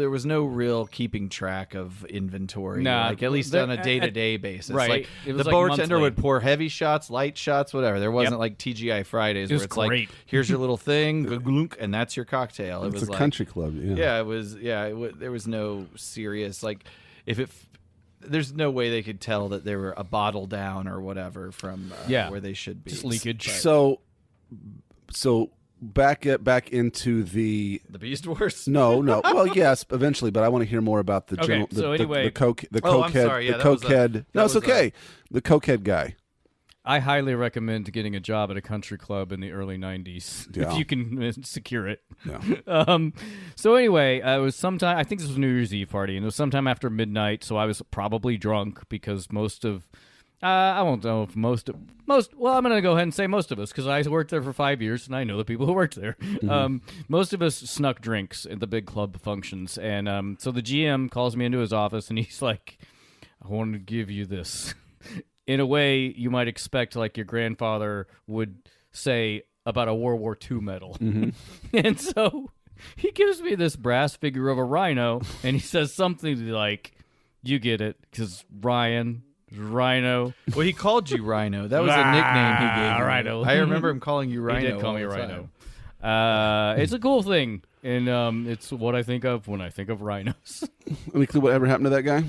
was no real keeping track of inventory, Nah, like at least on a day-to-day basis. right. Like It was the like bartender monthly. would pour heavy shots, light shots, whatever. There wasn't Yep. like TGI Fridays It was where it's great. like, here's your little thing, glunk, and that's your cocktail. It It's was a like, country club. Yeah. yeah, it was. Yeah, there was no serious there's no way they could tell that they were a bottle down or whatever from where they should be. Just leakage. So back into the The Beast Wars. no. Well, yes, eventually, but I want to hear more about the Okay, general, so anyway- the cokehead. Oh, I'm sorry, yeah, the that was cokehead. No, it's okay. The cokehead guy. I highly recommend getting a job at a country club in the early 90s Yeah. if you can secure it. Yeah. So anyway, it was sometime, I think this was a New Year's Eve party, and it was sometime after midnight, so I was probably drunk because most of, I won't know if well, I'm going to go ahead and say most of us because I worked there for 5 years, and I know the people who worked there. Most of us snuck drinks at the big club functions, and so the GM calls me into his office, and he's like, I want to give you this. In a way, you might expect, like your grandfather would say about a World War II medal. And so he gives me this brass figure of a rhino, and he says something like, you get it, because Rhino. Well, he called you Rhino. That was a nickname he gave you. Rhino. I remember him calling you Rhino. He did call me all the Rhino. time. It's a cool thing, and it's what I think of when I think of rhinos. Any clue whatever happened to that guy?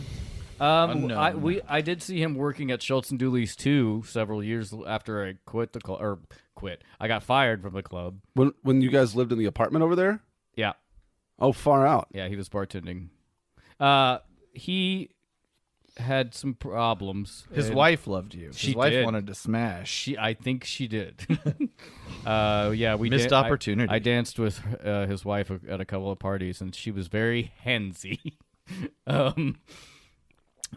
Unknown. I did see him working at Schultz and Dooley's too several years after I quit the club, or quit. I got fired from the club. When you guys lived in the apartment over there? Yeah. Oh, far out. Yeah, he was bartending. He had some problems. His and wife loved you. She His wife did. wanted to smash. I think she did. Yeah, we Missed opportunity. I danced with his wife at a couple of parties, and she was very handsy.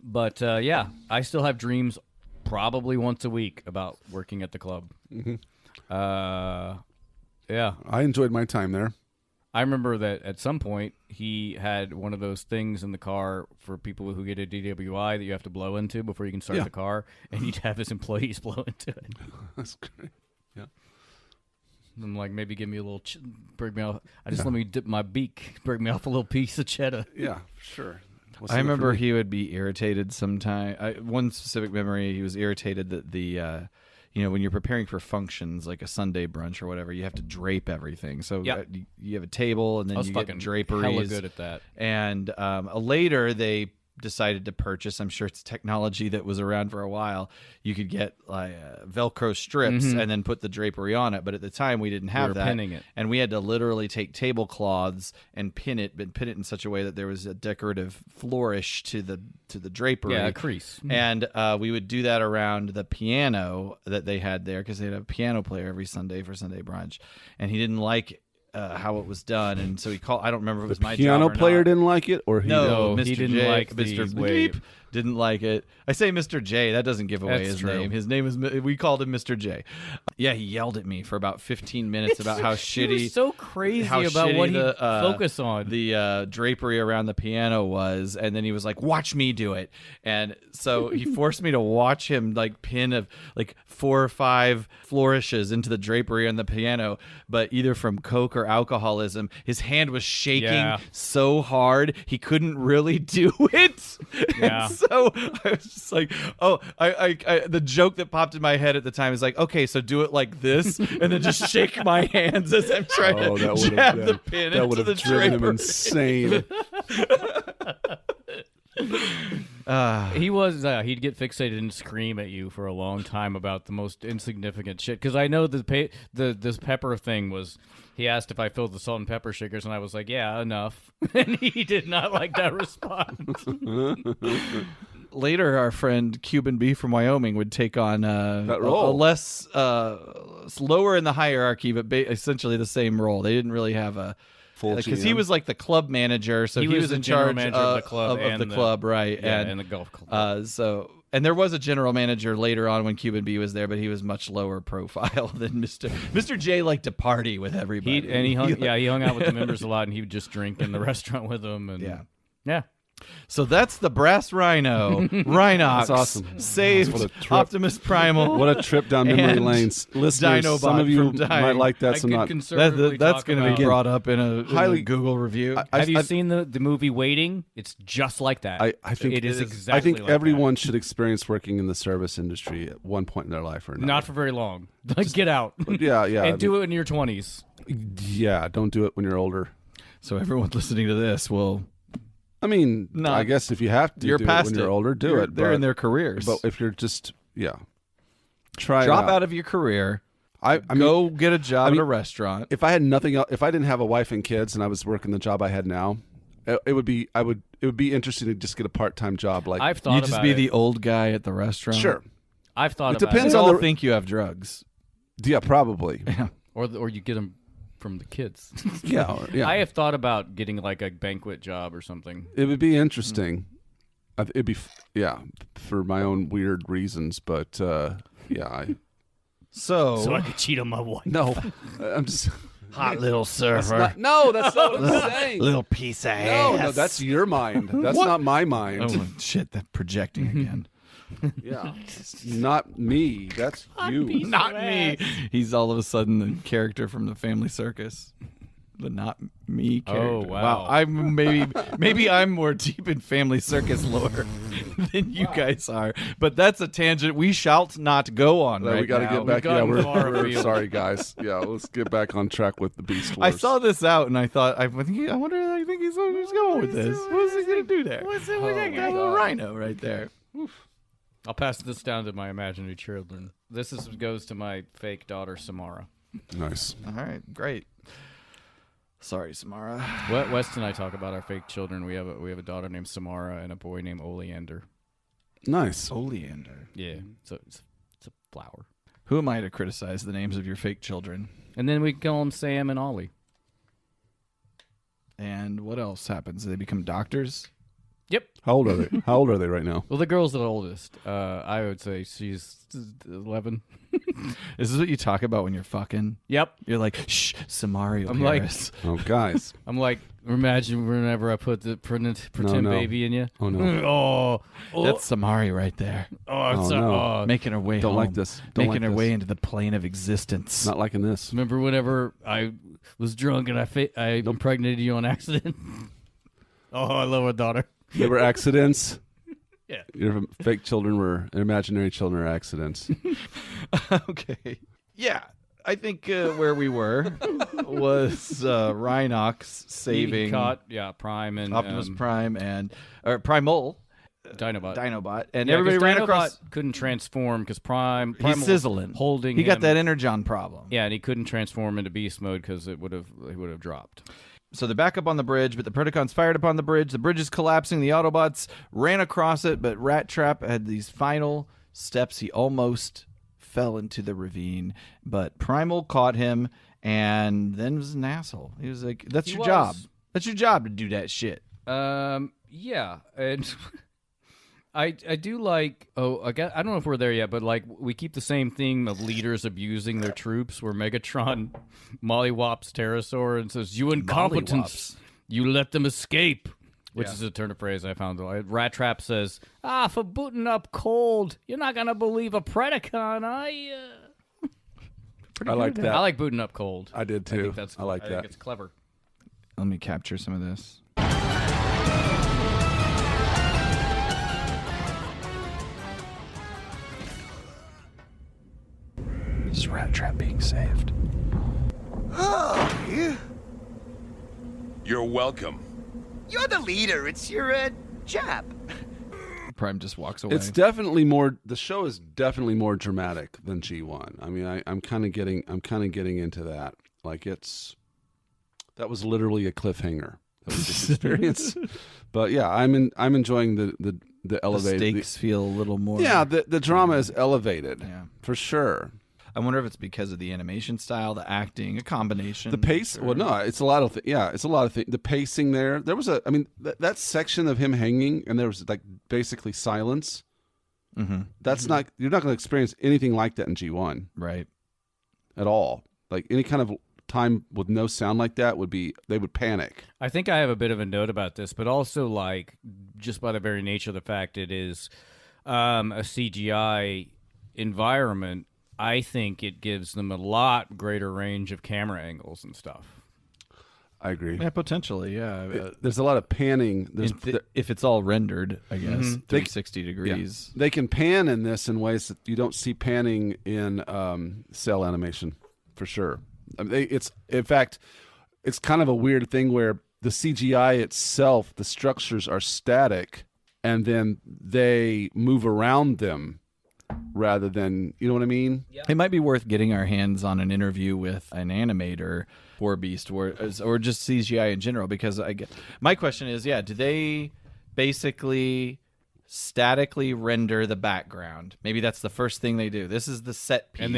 But yeah, I still have dreams, probably once a week, about working at the club. Yeah. I enjoyed my time there. I remember that at some point he had one of those things in the car for people who get a DWI that you have to blow into before you can start the car, and he'd have his employees blow into it. That's great. Yeah. I'm like, maybe give me a little, bring me off. Let me dip my beak, bring me off a little piece of cheddar. Yeah, sure. I remember he would be irritated sometime. One specific memory, he was irritated that the, when you're preparing for functions like a Sunday brunch or whatever, you have to drape everything. So you have a table and then you get draperies. Hella good at that. And later they decided to purchase, I'm sure it's technology that was around for a while, you could get Velcro strips and then put the drapery on it. But at the time we didn't have that. Pinning it. And we had to literally take tablecloths and pin it in such a way that there was a decorative flourish to the drapery. Yeah, a crease. And we would do that around the piano that they had there because they had a piano player every Sunday for Sunday brunch. And he didn't like how it was done, and so he called. I don't remember if it was my piano job or player not. didn't like it, or No, he Mr. didn't J, like Mr. the Bleep didn't like it. I say Mr. J. That doesn't give away That's his true. name. His name is. We called him Mr. J. Yeah, he yelled at me for about 15 minutes about how He shitty. was so crazy how about shitty what he the, focus on. The drapery around the piano was, and then he was like, "Watch me do it." And so he forced me to watch him like pin 4 or 5 flourishes into the drapery on the piano. But either from coke or alcoholism, his hand was shaking so hard he couldn't really do it. Yeah. And so I was just like, "Oh, I the joke that popped in my head at the time is like, okay, so do it like this, and then just shake my hands as I'm trying to jab the pin into the driven him drapery." insane. He was he'd get fixated and scream at you for a long time about the most insignificant shit. Because I know this pepper thing was. He asked if I filled the salt and pepper shakers, and I was like, "Yeah, enough." And he did not like that response. Later, our friend Cuban B from Wyoming would take on that a role. less lower in the hierarchy, but essentially the same role. They didn't really have a Full because he GM. was like the club manager, so he was the in general charge manager of the club of and the club, right? Yeah, and and the golf club. And there was a general manager later on when Cuban B was there, but he was much lower profile than Mr. J. Liked to party with everybody. He hung out with the members a lot, and he would just drink in the restaurant with them. And yeah. So that's the brass rhino. Rhinox. That's awesome. Saved What a trip. Optimus Primal. What a trip down memory And lanes. Listeners, Dinobot some of you from dying. might like that, I some could not. conservatively That's talk going to be about- brought up in a Highly- Google review. Have you seen the movie Waiting? It's just like that. I think it is exactly I think like everyone should experience working in the service industry at one point in their life or that. another. Not for very long. Get out. Yeah. And do it in your 20s. Yeah, don't do it when you're older. So everyone listening to this will. I mean, Not- I guess if you have to You're do it past when you're it. older, do it. They're but, in their careers. But if you're just, try Drop it out of your career. I Go mean, get a job I mean, at a restaurant. if I had nothing else, if I didn't have a wife and kids and I was working the job I had now, it would be interesting to just get a part-time job. Like, I've thought You just about be it. the old guy at the restaurant. sure. I've thought It about depends They it. on all the- think you have drugs. Yeah, probably. Or you get them from the kids. Yeah. I have thought about getting like a banquet job or something. It would be interesting. It'd be, for my own weird reasons, but I So I could cheat on my wife. no, I'm just hot little surfer. no. That's not what I'm saying. Little piece of No, ass. that's your mind. That's not my mind. Oh shit! That projecting again. Yeah, it's not me. That's you. Not me. He's all of a sudden the character from the Family Circus. The not me character. Oh, wow. I'm maybe I'm more deep in Family Circus lore than you guys are. But that's a tangent we shall not go on right We got to now. get back. We've Yeah, gotten far we're afield. sorry, guys. Yeah, let's get back on track with the Beast Wars. I saw this out and I thought I wonder I think he's going with this. What is he going to do there? What's it with that little rhino right there? I'll pass this down to my imaginary children. This goes to my fake daughter Samara. Nice. All right, great. Sorry, Samara. West and I talk about our fake children. We have a daughter named Samara and a boy named Oleander. Nice. Oleander. Yeah, so it's a flower. Who am I to criticize the names of your fake children? And then we call them Sam and Ollie. And what else happens? Do they become doctors? Yep. How old are they? How old are they right now? Well, the girl's the oldest. I would say she's 11. Is this what you talk about when you're fucking? Yep. You're like, shh, Samario I'm like- Paris. Oh, guys. I'm like, imagine whenever I put the pretend no. baby in you. Oh, no. That's Samari right there. Oh, no. Making her way Don't home. like this. Making her way into the plane of existence. Not liking this. Remember whenever I was drunk and I impregnated you on accident? Oh, I love our daughter. There were accidents. Yeah. Your fake children were imaginary children are accidents. Okay. Yeah. I think where we were was Rhinox saving He caught, Prime and Optimus Prime and Primal Dinobot. and Yeah, everybody 'cause ran Dinobot across. couldn't transform because Prime He's was sizzling. holding He got him. that energon problem. Yeah, and he couldn't transform into beast mode because he would have dropped. So they're back up on the bridge, but the Predacons fired upon the bridge. The bridge is collapsing. The Autobots ran across it, but Rattrap had these final steps. He almost fell into the ravine, but Primal caught him and then was an asshole. He was like, that's your job. That's your job to do that shit. Yeah, and I do like. I don't know if we're there yet, but like we keep the same theme of leaders abusing their troops. Where Megatron mollywops Pterosaur and says, "You incompetents, you let them escape," which is a turn of phrase I found. Rattrap says, "For booting up cold, you're not gonna believe a Predacon, are you?" I like that. I like booting up cold. I did too. I think that's. I like I that. think it's clever. Let me capture some of this. This is Rattrap being saved. Oh, You're welcome. you're the leader. It's your job. Prime just walks away. It's definitely more. The show is definitely more dramatic than G1. I mean, I'm kind of getting into that. Like that was literally a cliffhanger that we just experienced. But yeah, I'm enjoying the elevated. The stakes feel a little more. Yeah, the drama is elevated. Yeah. For sure. I wonder if it's because of the animation style, the acting, a combination. The pace. Well, no, it's a lot of. It's a lot of things. The pacing there. There was that section of him hanging, and there was like basically silence. Mm-hmm. That's not. You're not going to experience anything like that in G1 Right. at all. Like any kind of time with no sound like that they would panic. I think I have a bit of a note about this, but also like just by the very nature of the fact it is a CGI environment. I think it gives them a lot greater range of camera angles and stuff. I agree. Yeah, potentially. Yeah. There's a lot of panning. If it's all rendered, I guess, Mm-hmm. 360 degrees. They can pan in this in ways that you don't see panning in cell animation, for sure. I mean, in fact, it's kind of a weird thing where the CGI itself, the structures are static, and then they move around them rather than, you know what I mean? It might be worth getting our hands on an interview with an animator for Beast or just CGI in general, because my question is, do they basically statically render the background? Maybe that's the first thing they do. This is the set piece. And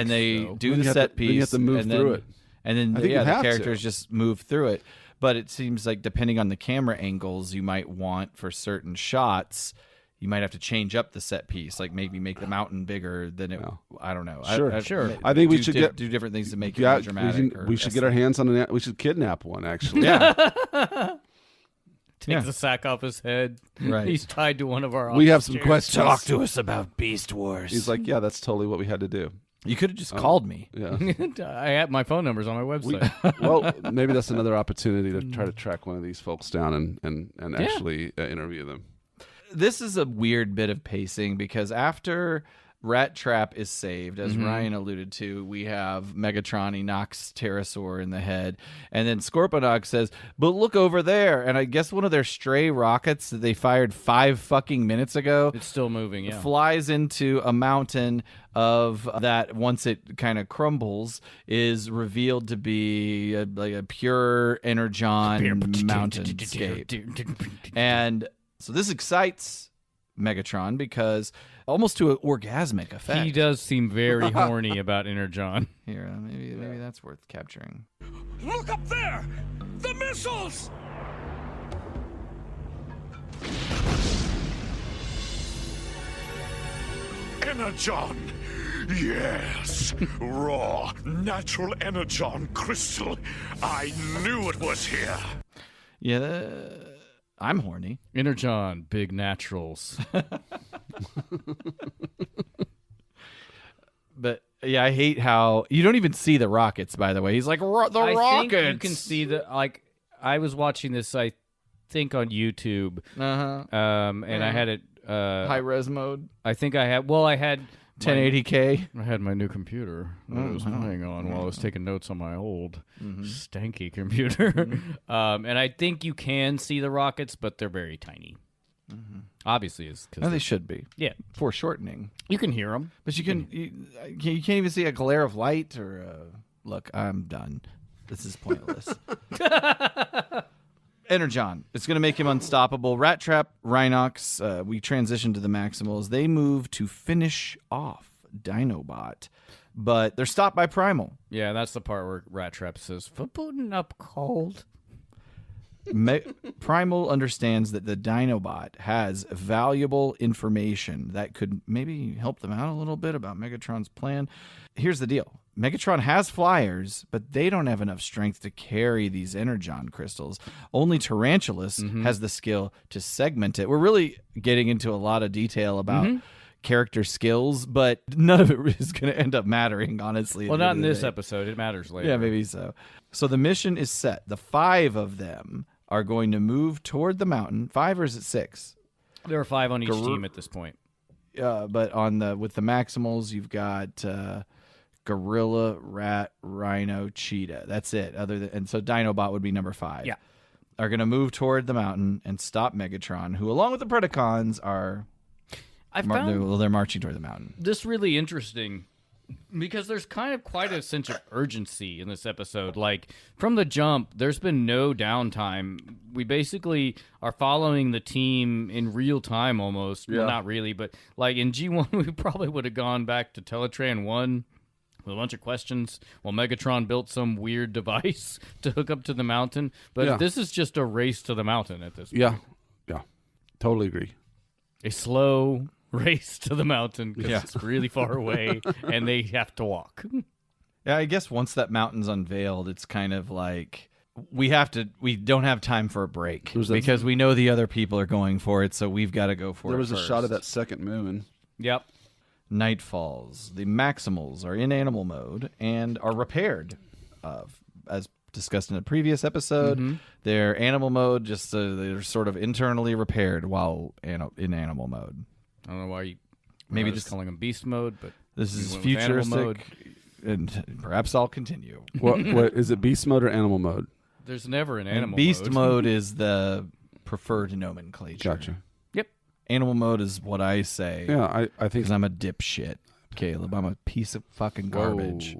then do the set piece. Then you have to move through it. And then I think you the have characters to. just move through it. But it seems like depending on the camera angles you might want for certain shots, you might have to change up the set piece, like maybe make the mountain bigger than it. I don't know. Sure. I think we should do different things to make it more dramatic. We should get our hands on we should kidnap one, actually. Yeah. Takes the sack off his head. Right. He's tied to one of our. We have some chairs. questions. Talk to us about Beast Wars. He's like, yeah, that's totally what we had to do. You could have just called me. Yeah. I have my phone numbers on my website. Well, maybe that's another opportunity to try to track one of these folks down and actually interview them. This is a weird bit of pacing because after Rattrap is saved, as Ryan alluded to, we have Megatron. He knocks Pterosaur in the head, and then Scorponok says, "But look over there!" And I guess one of their stray rockets that they fired 5 fucking minutes ago It's still moving. Yeah. flies into a mountain of that. Once it kind of crumbles, is revealed to be like a pure energon mountainscape. And so this excites Megatron because almost to an orgasmic effect. He does seem very horny about Energon. Here, maybe that's worth capturing. Look up there! The missiles! Energon! Yes! Raw, natural energon crystal. I knew it was here. Yeah, I'm horny. Energon, big naturals. But yeah, I hate how you don't even see the rockets. By the way, he's like the I rockets. think you can see the I was watching this, I think, on YouTube. And I had it high res mode. I think I had. Well, I had 1080K. I had my new computer that I was playing on while I was taking notes on my old stanky computer. And I think you can see the rockets, but they're very tiny. Obviously, is because They should be. Yeah, Foreshortening. you can hear them. But you can't even see a glare of light or. Look, I'm done. This is pointless. Energon. It's going to make him unstoppable. Rattrap, Rhinox, we transition to the Maximals. They move to finish off Dinobot, but they're stopped by Primal. Yeah, that's the part where Rattrap says, "For bootin up cold." Primal understands that the Dinobot has valuable information that could maybe help them out a little bit about Megatron's plan. Here's the deal. Megatron has flyers, but they don't have enough strength to carry these energon crystals. Only Tarantulas has the skill to segment it. We're really getting into a lot of detail about character skills, but none of it is going to end up mattering, honestly. Well, not in this episode. It matters later. Yeah, maybe so. So the mission is set. The 5 of them are going to move toward the mountain. 5 or is it 6? There are 5 on each team at this point. But with the Maximals, you've got Gorilla, Rat, Rhino, Cheetah. That's it. And so Dinobot would be number 5. Yeah. Are going to move toward the mountain and stop Megatron, who, along with the Predacons, are they're marching toward the mountain. This really interesting because there's kind of quite a sense of urgency in this episode. Like, from the jump, there's been no downtime. We basically are following the team in real time almost. Yeah. Well, not really, but like in G1, we probably would have gone back to Teletran 1 with a bunch of questions while Megatron built some weird device to hook up to the mountain. But this is just a race to the mountain at this point. Yeah. Totally agree. A slow race to the mountain because it's really far away and they have to walk. Yeah, I guess once that mountain's unveiled, it's kind of like we don't have time for a break because we know the other people are going for it, so we've got to go for it. There was first. a shot of that second moon. Yep. Night falls. The Maximals are in animal mode and are repaired. As discussed in a previous episode, their animal mode, they're sort of internally repaired while in animal mode. I don't know why maybe just calling them beast mode, but this is went with animal mode. futuristic, and perhaps I'll continue. What is it? Beast mode or animal mode? There's never an And animal beast mode. mode is the preferred nomenclature. Gotcha. Yep. Animal mode is what I say. Yeah, I think Because I'm a dipshit, Caleb. I'm a piece of fucking garbage.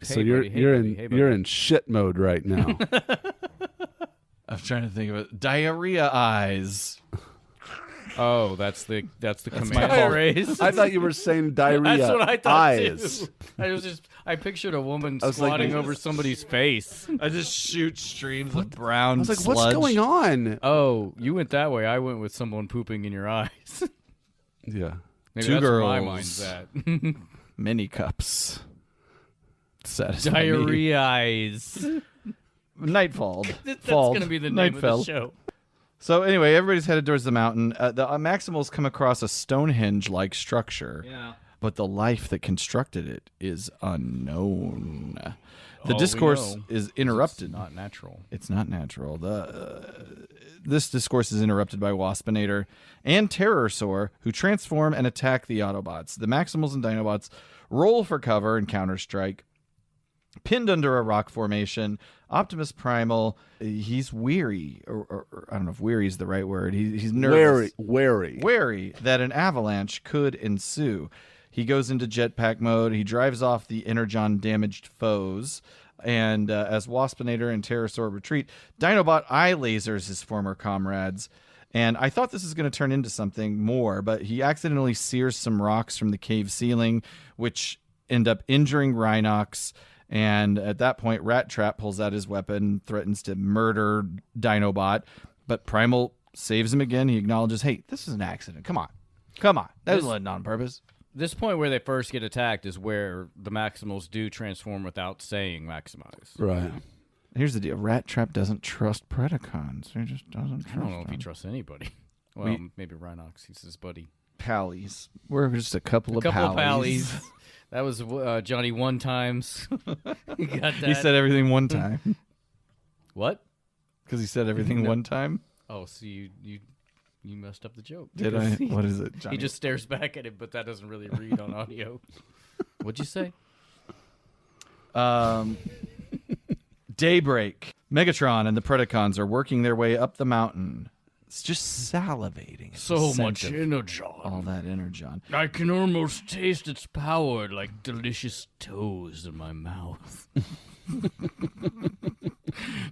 so. Hey, You're buddy. Hey, you're buddy. in Hey, buddy. you're in shit mode right now. I'm trying to think of it. Diarrhea-Ize. Oh, that's the my command fault. phrase. I thought you were saying diarrhea. That's what I thought eyes. too. I pictured a woman was like, squatting over somebody's face. I just shoot streams of brown I was like, sludge. what's going on? Oh, you went that way. I went with someone pooping in your eyes. Yeah. Maybe Two that's where my girls. mind's at. Mini cups. Satisfy me. Diarrhea-Ize. Nightfall. That's Falled. going to be the name Nightfell. of the show. So anyway, everybody's headed towards the mountain. The Maximals come across a Stonehenge-like structure, Yeah. but the life that constructed it is unknown. The Oh, we discourse know. is interrupted. It's not natural. It's not natural. This discourse is interrupted by Waspinator and Terrorsaur, who transform and attack the Autobots. The Maximals and Dinobots roll for cover and counterstrike. Pinned under a rock formation, Optimus Primal, he's weary, or I don't know if weary is the right word. He's nervous. Wary that an avalanche could ensue. He goes into jetpack mode. He drives off the energon-damaged foes. And as Waspinator and Terrorsaur retreat, Dinobot eye lasers his former comrades. And I thought this was going to turn into something more, but he accidentally sears some rocks from the cave ceiling, which end up injuring Rhinox. And at that point, Rattrap pulls out his weapon, threatens to murder Dinobot. But Primal saves him again. He acknowledges, hey, this is an accident. Come on. That wasn't on purpose. this point where they first get attacked is where the Maximals do transform without saying maximize. Right. Here's the deal. Rattrap doesn't trust Predacons. He just doesn't trust I don't know if he them. trusts anybody. Well, maybe Rhinox. He's his buddy. Pallies. We're just a couple of pallies. That was Johnny one times. You got that? He said everything one time. What? Because he said everything one time? Oh, so you messed up the joke. Did I? What is it, Johnny? He just stares back at it, but that doesn't really read on audio. What'd you say? Daybreak. Megatron and the Predacons are working their way up the mountain. It's just salivating. at the So scent much of energon. all that energon. I can almost taste its power like delicious toes in my mouth.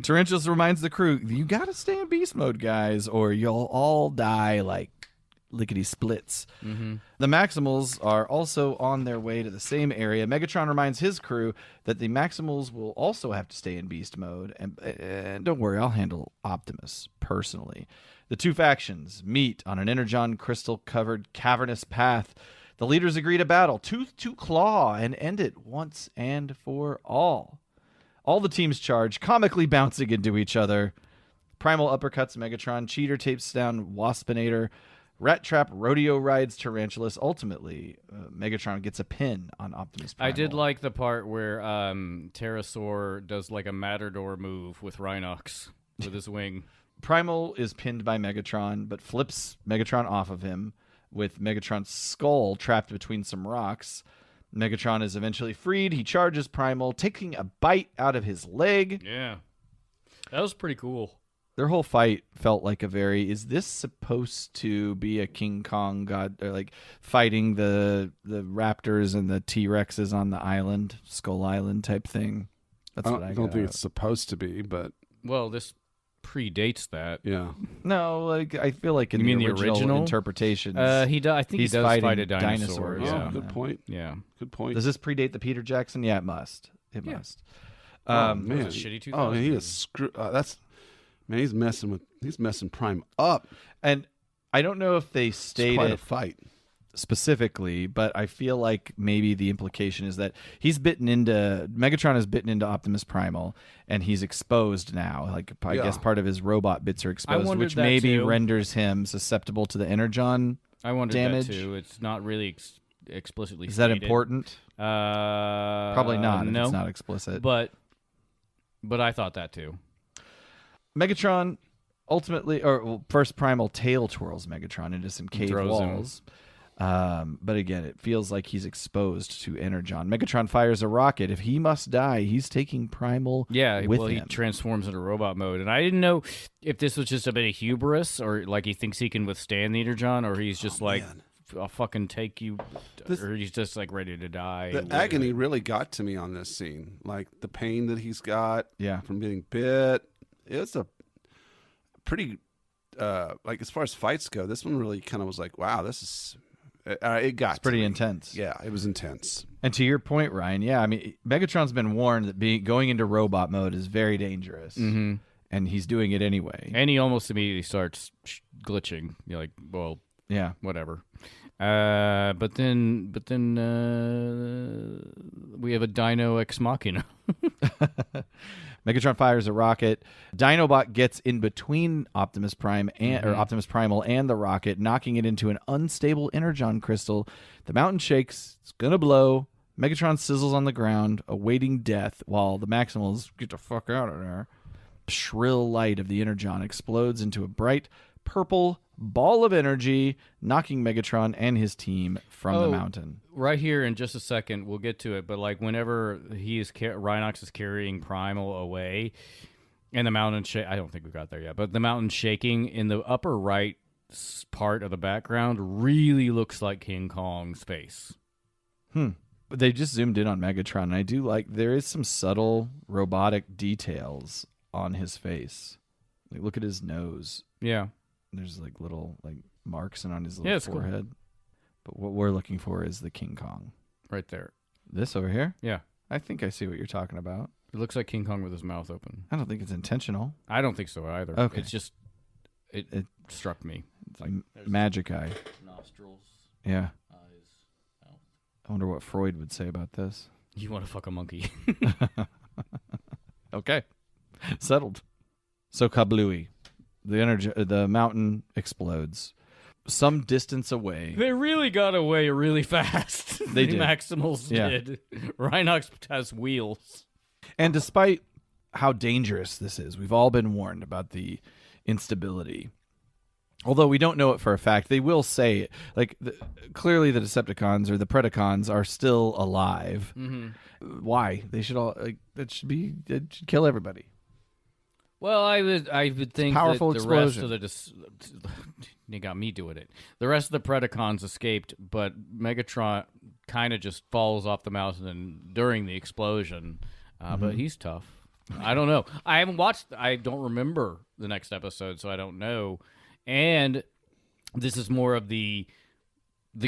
Tarantulas reminds the crew, you gotta stay in beast mode, guys, or you'll all die like lickety splits. The Maximals are also on their way to the same area. Megatron reminds his crew that the Maximals will also have to stay in beast mode, and don't worry, I'll handle Optimus personally. The two factions meet on an energon crystal covered cavernous path. The leaders agree to battle tooth to claw and end it once and for all. All the teams charge, comically bouncing into each other. Primal uppercuts Megatron, Cheater tapes down Waspinator, Rattrap rodeo rides Tarantulas. Ultimately, Megatron gets a pin on Optimus Primal. I did like the part where Pterosaur does like a Matador move with Rhinox with his wing. Primal is pinned by Megatron, but flips Megatron off of him with Megatron's skull trapped between some rocks. Megatron is eventually freed. He charges Primal, taking a bite out of his leg. Yeah. That was pretty cool. Their whole fight felt like a very, is this supposed to be a King Kong god, or like fighting the raptors and the T-Rexes on the island, Skull Island type thing? That's what I don't got think out. it's supposed to be, but Well, this predates that. yeah. No, like I feel like in You mean the original original? interpretations, I think he he's does fighting fight a dinosaur. dinosaurs. Yeah. Oh, good point. Yeah. Good point. does this predate the Peter Jackson? Yeah, it must. It Yeah. must. Oh, That man. was a shitty Oh, 2000. he is he's messing Prime up. And I don't know if they It's state quite it a fight. specifically, but I feel like maybe the implication is that Megatron is bitten into Optimus Primal, and he's exposed now. Like I Yeah. guess part of his robot bits are exposed, wondered which that maybe too. renders him susceptible to the energon. I wondered damage. that too. It's not really explicitly Is that stated. important? Probably Probably not. No, If it's not explicit. but I thought that too. Megatron ultimately, first Primal tail twirls Megatron into some cave throws him. walls. But again, it feels like he's exposed to energon. Megatron fires a rocket. If he must die, he's taking Primal Yeah, with well, he him. transforms into robot mode, and I didn't know if this was just a bit of hubris, or like he thinks he can withstand the energon, or he's just like, man. I'll fucking take you, or he's just like ready to die. The agony really got to me on this scene. Like the pain that he's got Yeah. from getting bit. It's a pretty, like as far as fights go, this one really kind of was like, wow, this is, it got It's pretty to me. intense. Yeah, it was intense. And to your point, Ryan, yeah, I mean, Megatron's been warned that going into robot mode is very dangerous, Mm-hmm. and he's doing it anyway. And he almost immediately starts glitching. You're like, well, Yeah. whatever. But then we have a Dino ex machina. Megatron fires a rocket. Dinobot gets in between Optimus Prime or Optimus Primal and the rocket, knocking it into an unstable energon crystal. The mountain shakes. It's gonna blow. Megatron sizzles on the ground, awaiting death, while the Maximals get the fuck out of there. Shrill light of the energon explodes into a bright purple ball of energy, knocking Megatron and his team from the mountain. Right here in just a second, we'll get to it. But like whenever Rhinox is carrying Primal away, and the mountain I don't think we got there yet, but the mountain shaking in the upper right part of the background really looks like King Kong's face. But they just zoomed in on Megatron, and I do like there is some subtle robotic details on his face. Like look at his nose. Yeah. There's like little like marks on his Yeah, little it's cool. forehead. But what we're looking for is the King Kong. Right there. This over here? Yeah. I think I see what you're talking about. It looks like King Kong with his mouth open. I don't think it's intentional. I don't think so either. Okay. It's just, it struck me. It's like Magic eye. nostrils, Yeah. eyes. I I wonder what Freud would say about this. You want to fuck a monkey? Okay. Settled. So kablooey. The mountain explodes. Some distance away. They really got away really fast. They The did. Maximals Yeah. did. Rhinox has wheels. And despite how dangerous this is, we've all been warned about the instability. Although we don't know it for a fact, they will say it. Like, clearly the Decepticons or the Predacons are still alive. Mm-hmm. Why? They should all, it should kill everybody. Well, I would think powerful that the rest explosion. of the you got me doing it. The rest of the Predacons escaped, but Megatron kind of just falls off the mountain during the explosion. But he's tough. I don't know. I haven't watched. I don't remember the next episode, so I don't know. And this is more of the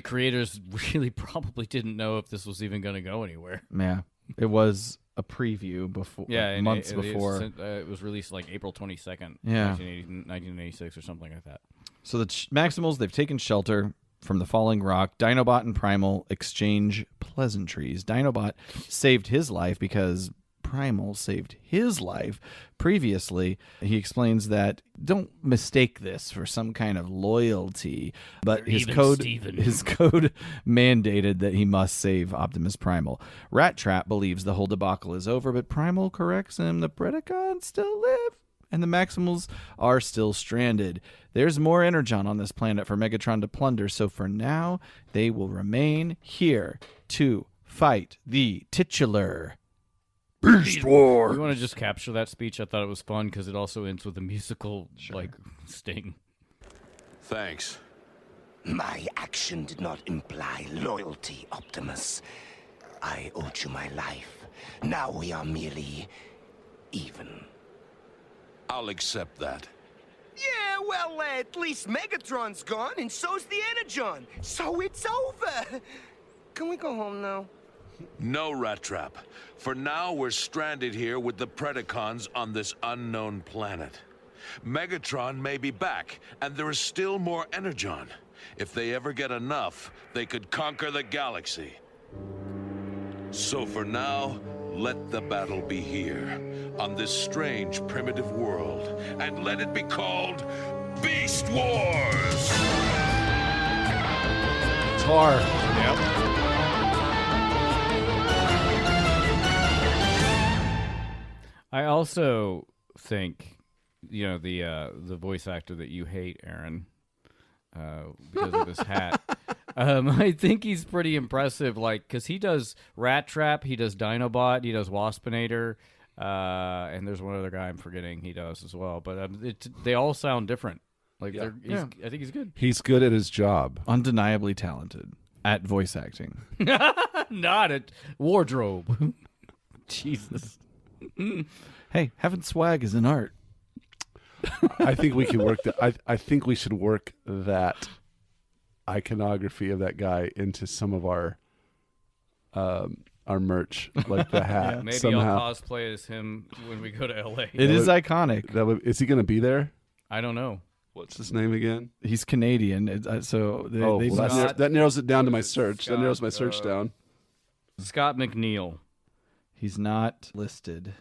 creators really probably didn't know if this was even going to go anywhere. Yeah. It was a preview before, Yeah, months before. It was released like April 22nd, Yeah. 1986 or something like that. So the Maximals, they've taken shelter from the falling rock. Dinobot and Primal exchange pleasantries. Dinobot saved his life because Primal saved his life previously. He explains that don't mistake this for some kind of loyalty, but his even code Steven. his code mandated that he must save Optimus Primal. Rattrap believes the whole debacle is over, but Primal corrects him. The Predacons still live, and the Maximals are still stranded. There's more energon on this planet for Megatron to plunder, so for now, they will remain here to fight the titular Beast War. You want to just capture that speech? I thought it was fun because it also ends with a musical like sting. Thanks. My action did not imply loyalty, Optimus. I owed you my life. Now we are merely even. I'll accept that. Yeah, well, at least Megatron's gone, and so's the energon. So it's over. Can we go home now? No, Rattrap. For now, we're stranded here with the Predacons on this unknown planet. Megatron may be back, and there is still more energon. If they ever get enough, they could conquer the galaxy. So for now, let the battle be here, on this strange primitive world, and let it be called Beast Wars! Tar. Yep. I also think, the voice actor that you hate, Aaron, because of his hat. I think he's pretty impressive, because he does Rattrap, he does Dinobot, he does Waspinator, and there's one other guy I'm forgetting he does as well. But they all sound different. I think he's good. He's good at his job. Undeniably talented at voice acting. Not at wardrobe. Jesus. Hey, having swag is an art. I think we can work that. I think we should work that iconography of that guy into some of our merch, like the hat. Maybe somehow. I'll cosplay as him when we go to LA. It is iconic. Is he going to be there? I don't know. What's his name again? He's Canadian, so they Well, must- that narrows it down to my search. Scott, That narrows my search down. Scott McNeil. he's not listed.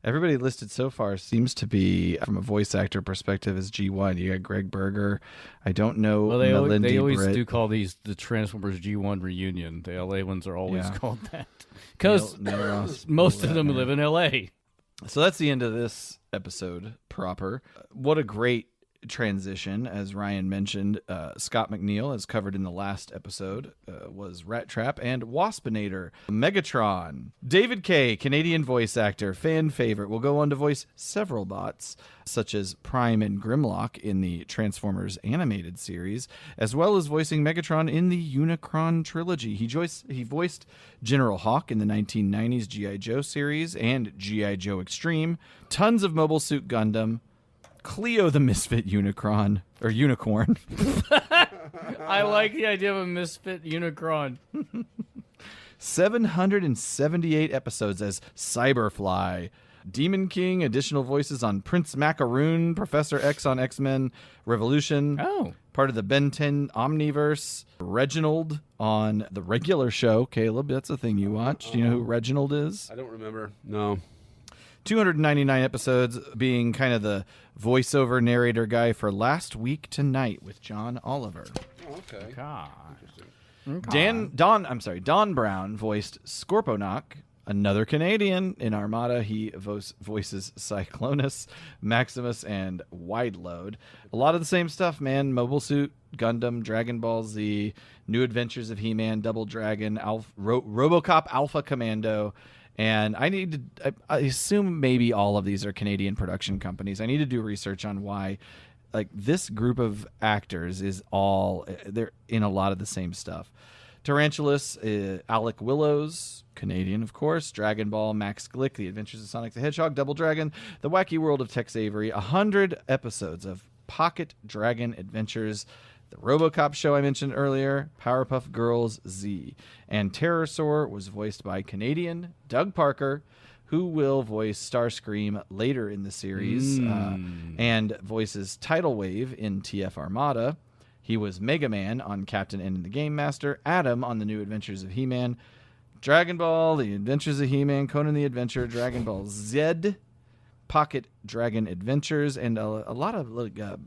Everybody listed so far seems to be, from a voice actor perspective, is G1. You got Greg Berger. I don't know. Well, they always Britt. do call these the Transformers G1 reunion. The LA ones are always Yeah. called that because Neil Ross most of Bullet, them man. live in LA. So that's the end of this episode proper. What a great transition, as Ryan mentioned. Scott McNeil, as covered in the last episode, was Rattrap and Waspinator. Megatron. David Kay, Canadian voice actor, fan favorite, will go on to voice several bots, such as Prime and Grimlock in the Transformers animated series, as well as voicing Megatron in the Unicron trilogy. He voiced General Hawk in the 1990s G.I. Joe series and G.I. Joe Extreme, tons of Mobile Suit Gundam, Cleo the Misfit Unicorn. I like the idea of a misfit Unicron. 778 episodes as Cyberfly. Demon King, additional voices on Prince Macaroon, Professor X on X-Men Revolution. Oh. part of the Ben 10 Omniverse. Reginald on the regular show. Caleb, that's a thing you watch. Do you know who Reginald is? I don't remember. No. 299 episodes, being kind of the voiceover narrator guy for Last Week Tonight with John Oliver. Oh, okay. Don Brown voiced Scorponok, another Canadian in Armada. He voices Cyclonus, Maximus, and Wide Load. A lot of the same stuff, man. Mobile Suit, Gundam, Dragon Ball Z, New Adventures of He-Man, Double Dragon, RoboCop Alpha Commando. And I assume maybe all of these are Canadian production companies. I need to do research on why, like, this group of actors they're in a lot of the same stuff. Tarantulas, Alec Willows, Canadian, of course, Dragon Ball, Max Glick, The Adventures of Sonic the Hedgehog, Double Dragon, The Wacky World of Tex Avery, 100 episodes of Pocket Dragon Adventures, the RoboCop show I mentioned earlier, Powerpuff Girls Z. And Terrorsaur was voiced by Canadian Doug Parker, who will voice Starscream later in the series and voices Tidal Wave in TF Armada. He was Mega Man on Captain N and the Game Master, Adam on The New Adventures of He-Man, Dragon Ball, The Adventures of He-Man, Conan the Adventurer, Dragon Ball Z, Pocket Dragon Adventures, and a lot of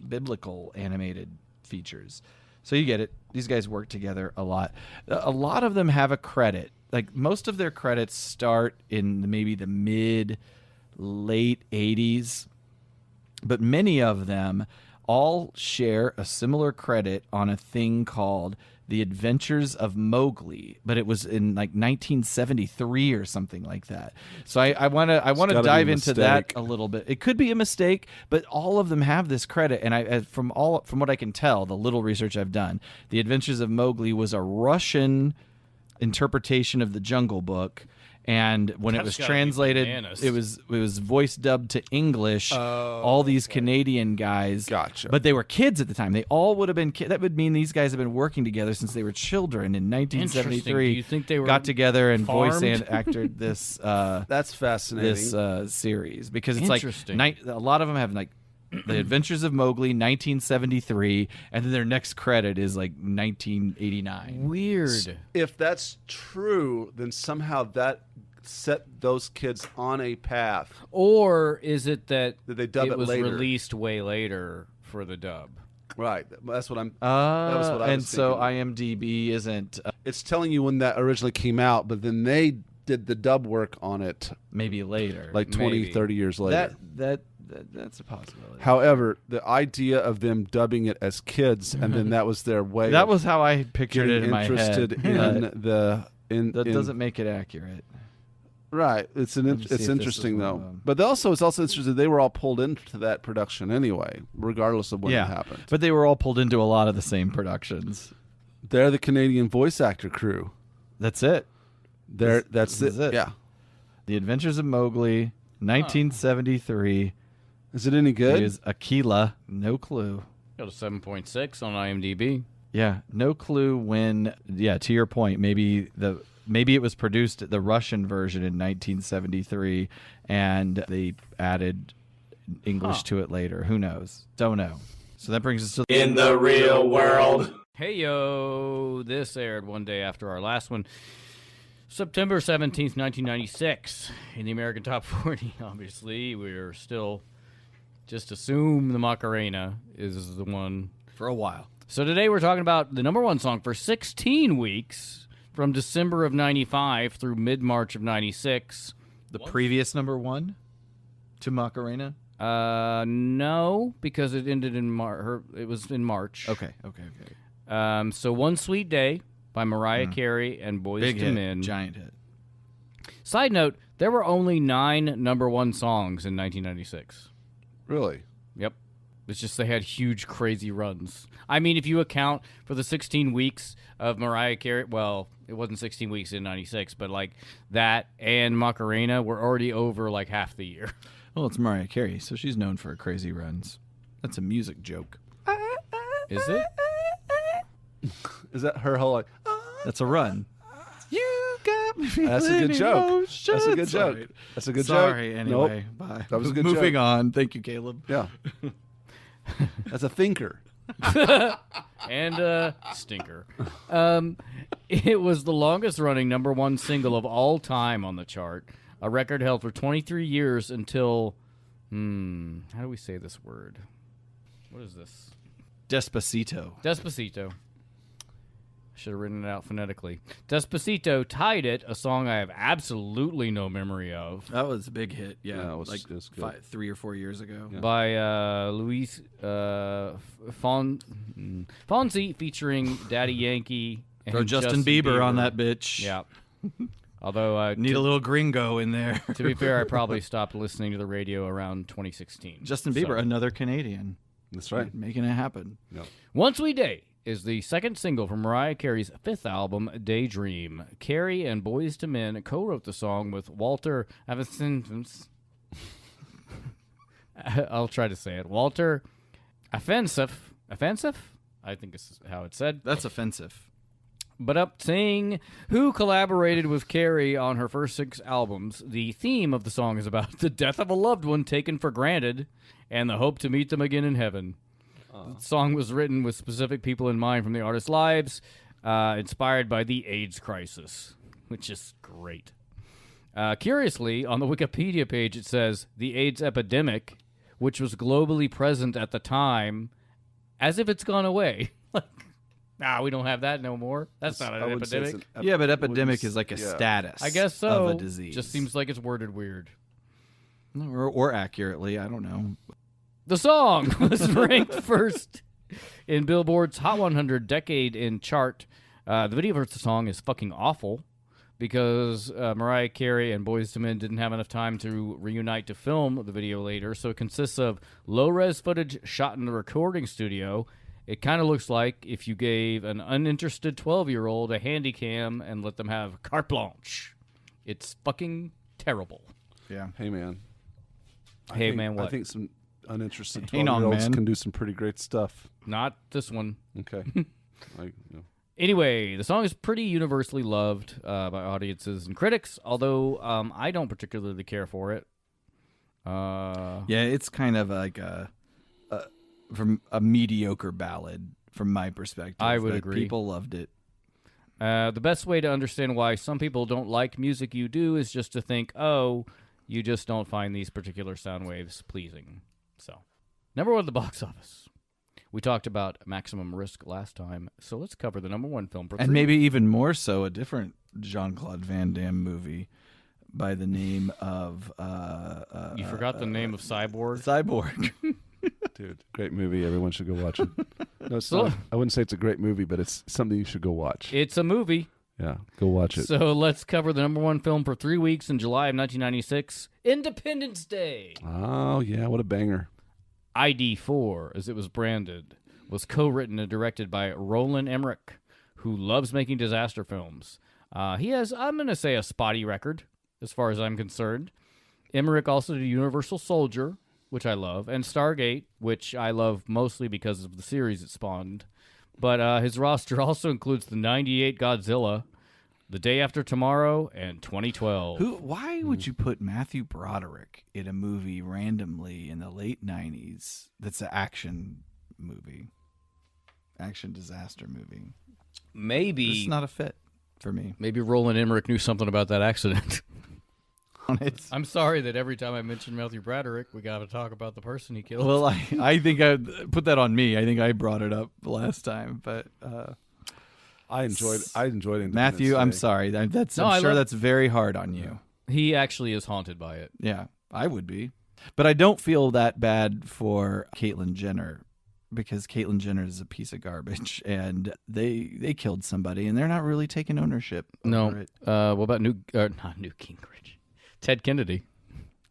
biblical animated features. So you get it. These guys work together a lot. A lot of them have a credit. Like, most of their credits start in maybe the late 80s, but many of them all share a similar credit on a thing called The Adventures of Mowgli, but it was in like 1973 or something like that. So I want to dive into that a little bit. It could be a mistake, but all of them have this credit. And from what I can tell, the little research I've done, The Adventures of Mowgli was a Russian interpretation of the Jungle Book. And when it was translated, it was voice dubbed to English. All these Canadian guys, gotcha. But they were kids at the time. They all would have been kids. That would mean these guys have been working together since they were children. In 1973, do you think they were got together and voice farmed? and acted this. That's fascinating. This series, because it's like Interesting. a lot of them have like The Adventures of Mowgli, 1973, and then their next credit is like 1989. Weird. If that's true, then somehow that set those kids on a path. Or is it that Did they dub it was later? released way later for the dub? Right. That's what I'm. That was what I and was so thinking. IMDb isn't It's telling you when that originally came out, but then they did the dub work on it maybe later. like 20, Maybe. 30 years later. That's a possibility. However, the idea of them dubbing it as kids, and then that was their way. That of was how I pictured getting it in my interested head. in the. That doesn't make it accurate. Right. It's me see if this interesting is though. one of them. But it's also interesting they were all pulled into that production anyway, regardless of when it happened. But they were all pulled into a lot of the same productions. They're the Canadian voice actor crew. That's it. That's this is it. Yeah. The Adventures of Mowgli, 1973. Is it any good? It is Aquila. No clue. Got a 7.6 on IMDb. Yeah, no clue when. Yeah, to your point, maybe it was produced the Russian version in 1973, and they added English to it later. Who knows? Don't know. So that brings us to In the real world. Hey yo, this aired one day after our last one. September 17th, 1996. In the American Top 40, obviously, we're still just assume the Macarena is the one for a while. So today we're talking about the number one song for 16 weeks from December of 95 through mid-March of 96. The previous number one to Macarena. No, because it ended in it was in March. Okay. So One Sweet Day by Mariah Carey and Boyz Big II hit, Men. giant hit. Side note, there were only 9 number one songs in 1996. Really? Yep. It's just they had huge, crazy runs. I mean, if you account for the 16 weeks of Mariah Carey, well, it wasn't 16 weeks in 96, but like that and Macarena were already over like half the year. Well, it's Mariah Carey, so she's known for her crazy runs. That's a music joke. Is it? Is that her whole like? That's a run. You got me. That's a good joke. Emotions. That's a good joke. Sorry. That's a good Sorry, joke. anyway. Nope. Bye. That was a good Moving joke. on. Thank you, Caleb. Yeah. That's a thinker. and stinker. It was the longest-running #1 single of all time on the chart. A record held for 23 years until... how do we say this word? What is this? Despacito. Despacito. Should have written it out phonetically. Despacito tied it, a song I have absolutely no memory of, That was a big hit. Yeah, Yeah, it was like just good. 3 or 4 years ago. by Luis Fonzi featuring Daddy Yankee and Throw Justin Bieber on that bitch. Yeah. Although, Need a little gringo in there. to be fair, I probably stopped listening to the radio around 2016. Justin Bieber, So, another Canadian, That's right. making it happen. Yep. Once We Day is the second single from Mariah Carey's 5th album, Daydream. Carey and Boyz II Men co-wrote the song with Walter I'll try to say it. Walter Offensive? I think this is how it's said. That's offensive. But up saying who collaborated with Carey on her first 6 albums. The theme of the song is about the death of a loved one taken for granted and the hope to meet them again in heaven. The song was written with specific people in mind from the artist's lives, inspired by the AIDS crisis, which is great. Curiously, on the Wikipedia page, it says the AIDS epidemic, which was globally present at the time, as if it's gone away. We don't have that no more. That's not an I wouldn't say it's epidemic. an Yeah, but I wouldn't epidemic s- is like a yeah. status. I guess so. Of a disease. Just seems like it's worded weird. or accurately. I don't know. The song was ranked first in Billboard's Hot 100 Decade in chart. The video for the song is fucking awful because Mariah Carey and Boyz II Men didn't have enough time to reunite to film the video later, so it consists of low-res footage shot in the recording studio. It kind of looks like if you gave an uninterested 12-year-old a handy cam and let them have carte blanche. It's fucking terrible. Yeah. Hey, man. Hey, man, what? I think some uninterested Hang on, 12-year-olds man. can do some pretty great stuff. Not this one. Okay. Anyway, the song is pretty universally loved by audiences and critics, although I don't particularly care for it. Yeah, it's kind of like from a mediocre ballad from my perspective. I would but agree. People loved it. The best way to understand why some people don't like music you do is just to think, oh, you just don't find these particular sound waves pleasing. So, #1 at the box office. We talked about Maximum Risk last time, so let's cover the #1 film. And maybe even more so, a different Jean-Claude Van Damme movie by the name of... you forgot the name of Cyborg? Cyborg. Dude, great movie. Everyone should go watch it. No, it's not. I wouldn't say it's a great movie, but it's something you should go watch. It's a movie. Yeah, go watch it. So let's cover the #1 film for 3 weeks in July of 1996, Independence Day. Oh, yeah, what a banger. ID4, as it was branded, was co-written and directed by Roland Emmerich, who loves making disaster films. He has, I'm going to say, a spotty record, as far as I'm concerned. Emmerich also did Universal Soldier, which I love, and Stargate, which I love mostly because of the series it spawned. But his roster also includes the 98 Godzilla, The Day After Tomorrow, and 2012. Why would you put Matthew Broderick in a movie randomly in the late 90s that's an action movie? Action disaster movie. Maybe It's not a fit for me. Maybe Roland Emmerich knew something about that accident. It's- I'm sorry that every time I mention Matthew Broderick, we got to talk about the person he killed. well, I think I put that on me. I think I brought it up last time, but I enjoyed Independence Matthew, Day. I'm sorry. That's No, I'm I sure love- that's very hard on you. He actually is haunted by it. Yeah, I would be. But I don't feel that bad for Caitlyn Jenner because Caitlyn Jenner is a piece of garbage and they killed somebody and they're not really taking ownership over it. What about not Newt Gingrich? Ted Kennedy.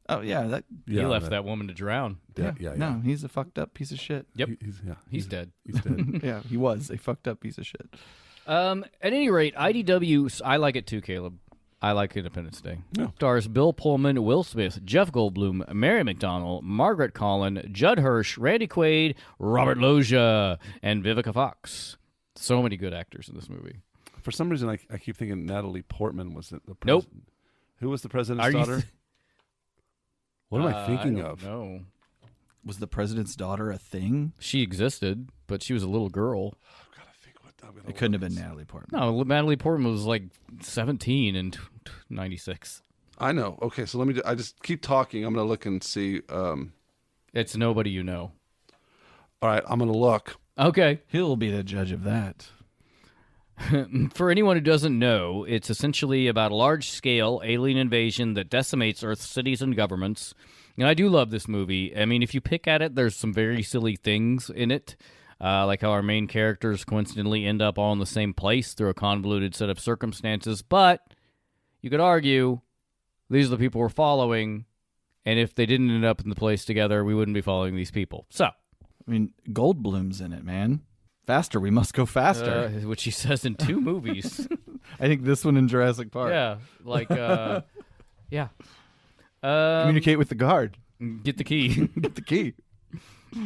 Oh, yeah. He left that woman to drown. Yeah. No, he's a fucked up piece of shit. Yep. He's dead. He's dead. Yeah, he was a fucked up piece of shit. At any rate, IDW, I like it too, Caleb. I like Independence Day. Yeah. Stars Bill Pullman, Will Smith, Jeff Goldblum, Mary McDonnell, Margaret Collin, Judd Hirsch, Randy Quaid, Robert Loggia, and Vivica Fox. So many good actors in this movie. For some reason, I keep thinking Natalie Portman was the president. Nope. Who was the president's Are you daughter? What am I thinking of? No. Was the president's daughter a thing? She existed. but she was a little girl. It couldn't have been Natalie Portman. No, Natalie Portman was like 17 in 96. I know. Okay, so let me. I just keep talking. I'm gonna look and see. It's nobody you know. All right, I'm gonna look. Okay. He'll be the judge of that. For anyone who doesn't know, it's essentially about a large-scale alien invasion that decimates Earth's cities and governments. And I do love this movie. I mean, if you pick at it, there's some very silly things in it. Like how our main characters coincidentally end up all in the same place through a convoluted set of circumstances. But you could argue these are the people we're following, and if they didn't end up in the place together, we wouldn't be following these people. So, I mean, Goldblum's in it, man. Faster, we must go faster. which he says in 2 movies. I think this one in Jurassic Park. Yeah, like, yeah. Communicate with the guard. Get the key. Get the key.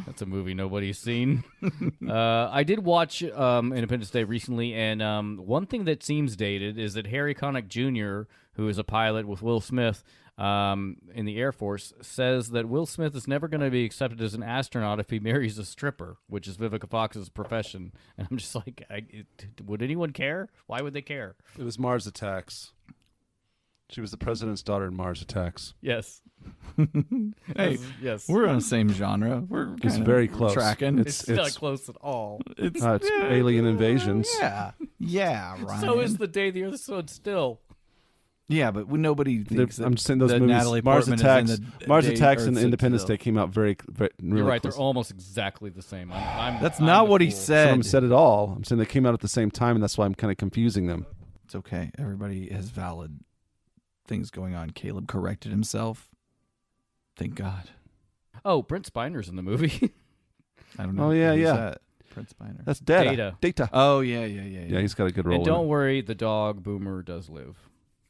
That's a movie nobody's seen. I did watch Independence Day recently, and one thing that seems dated is that Harry Connick Jr., who is a pilot with Will Smith in the Air Force, says that Will Smith is never going to be accepted as an astronaut if he marries a stripper, which is Vivica Fox's profession. And I'm just like, would anyone care? Why would they care? It was Mars Attacks. She was the president's daughter in Mars Attacks. Yes. Hey, yes. we're on the same genre. We're It's kinda very close. tracking. It's not close at all. It's Alien Invasions. Yeah, Ryan. So is the day the Earth stood still. Yeah, but nobody thinks that I'm just saying those that movies. Natalie Mars Portman Attacks, is in the Mars day Attacks, Earth and stood Independence still. Day came out very really You're right. close. They're almost exactly the same. That's I'm not the what he fool. said. Someone said it all. I'm saying they came out at the same time, and that's why I'm kind of confusing them. It's okay. Everybody has valid things going on. Caleb corrected himself. Thank God. Oh, Brent Spiner's in the movie. I don't know. Oh, yeah, Who's yeah. that? Prince Spiner. That's Data. Data. Oh, yeah. Yeah, he's got a good role. And in don't it. worry, the dog Boomer does live.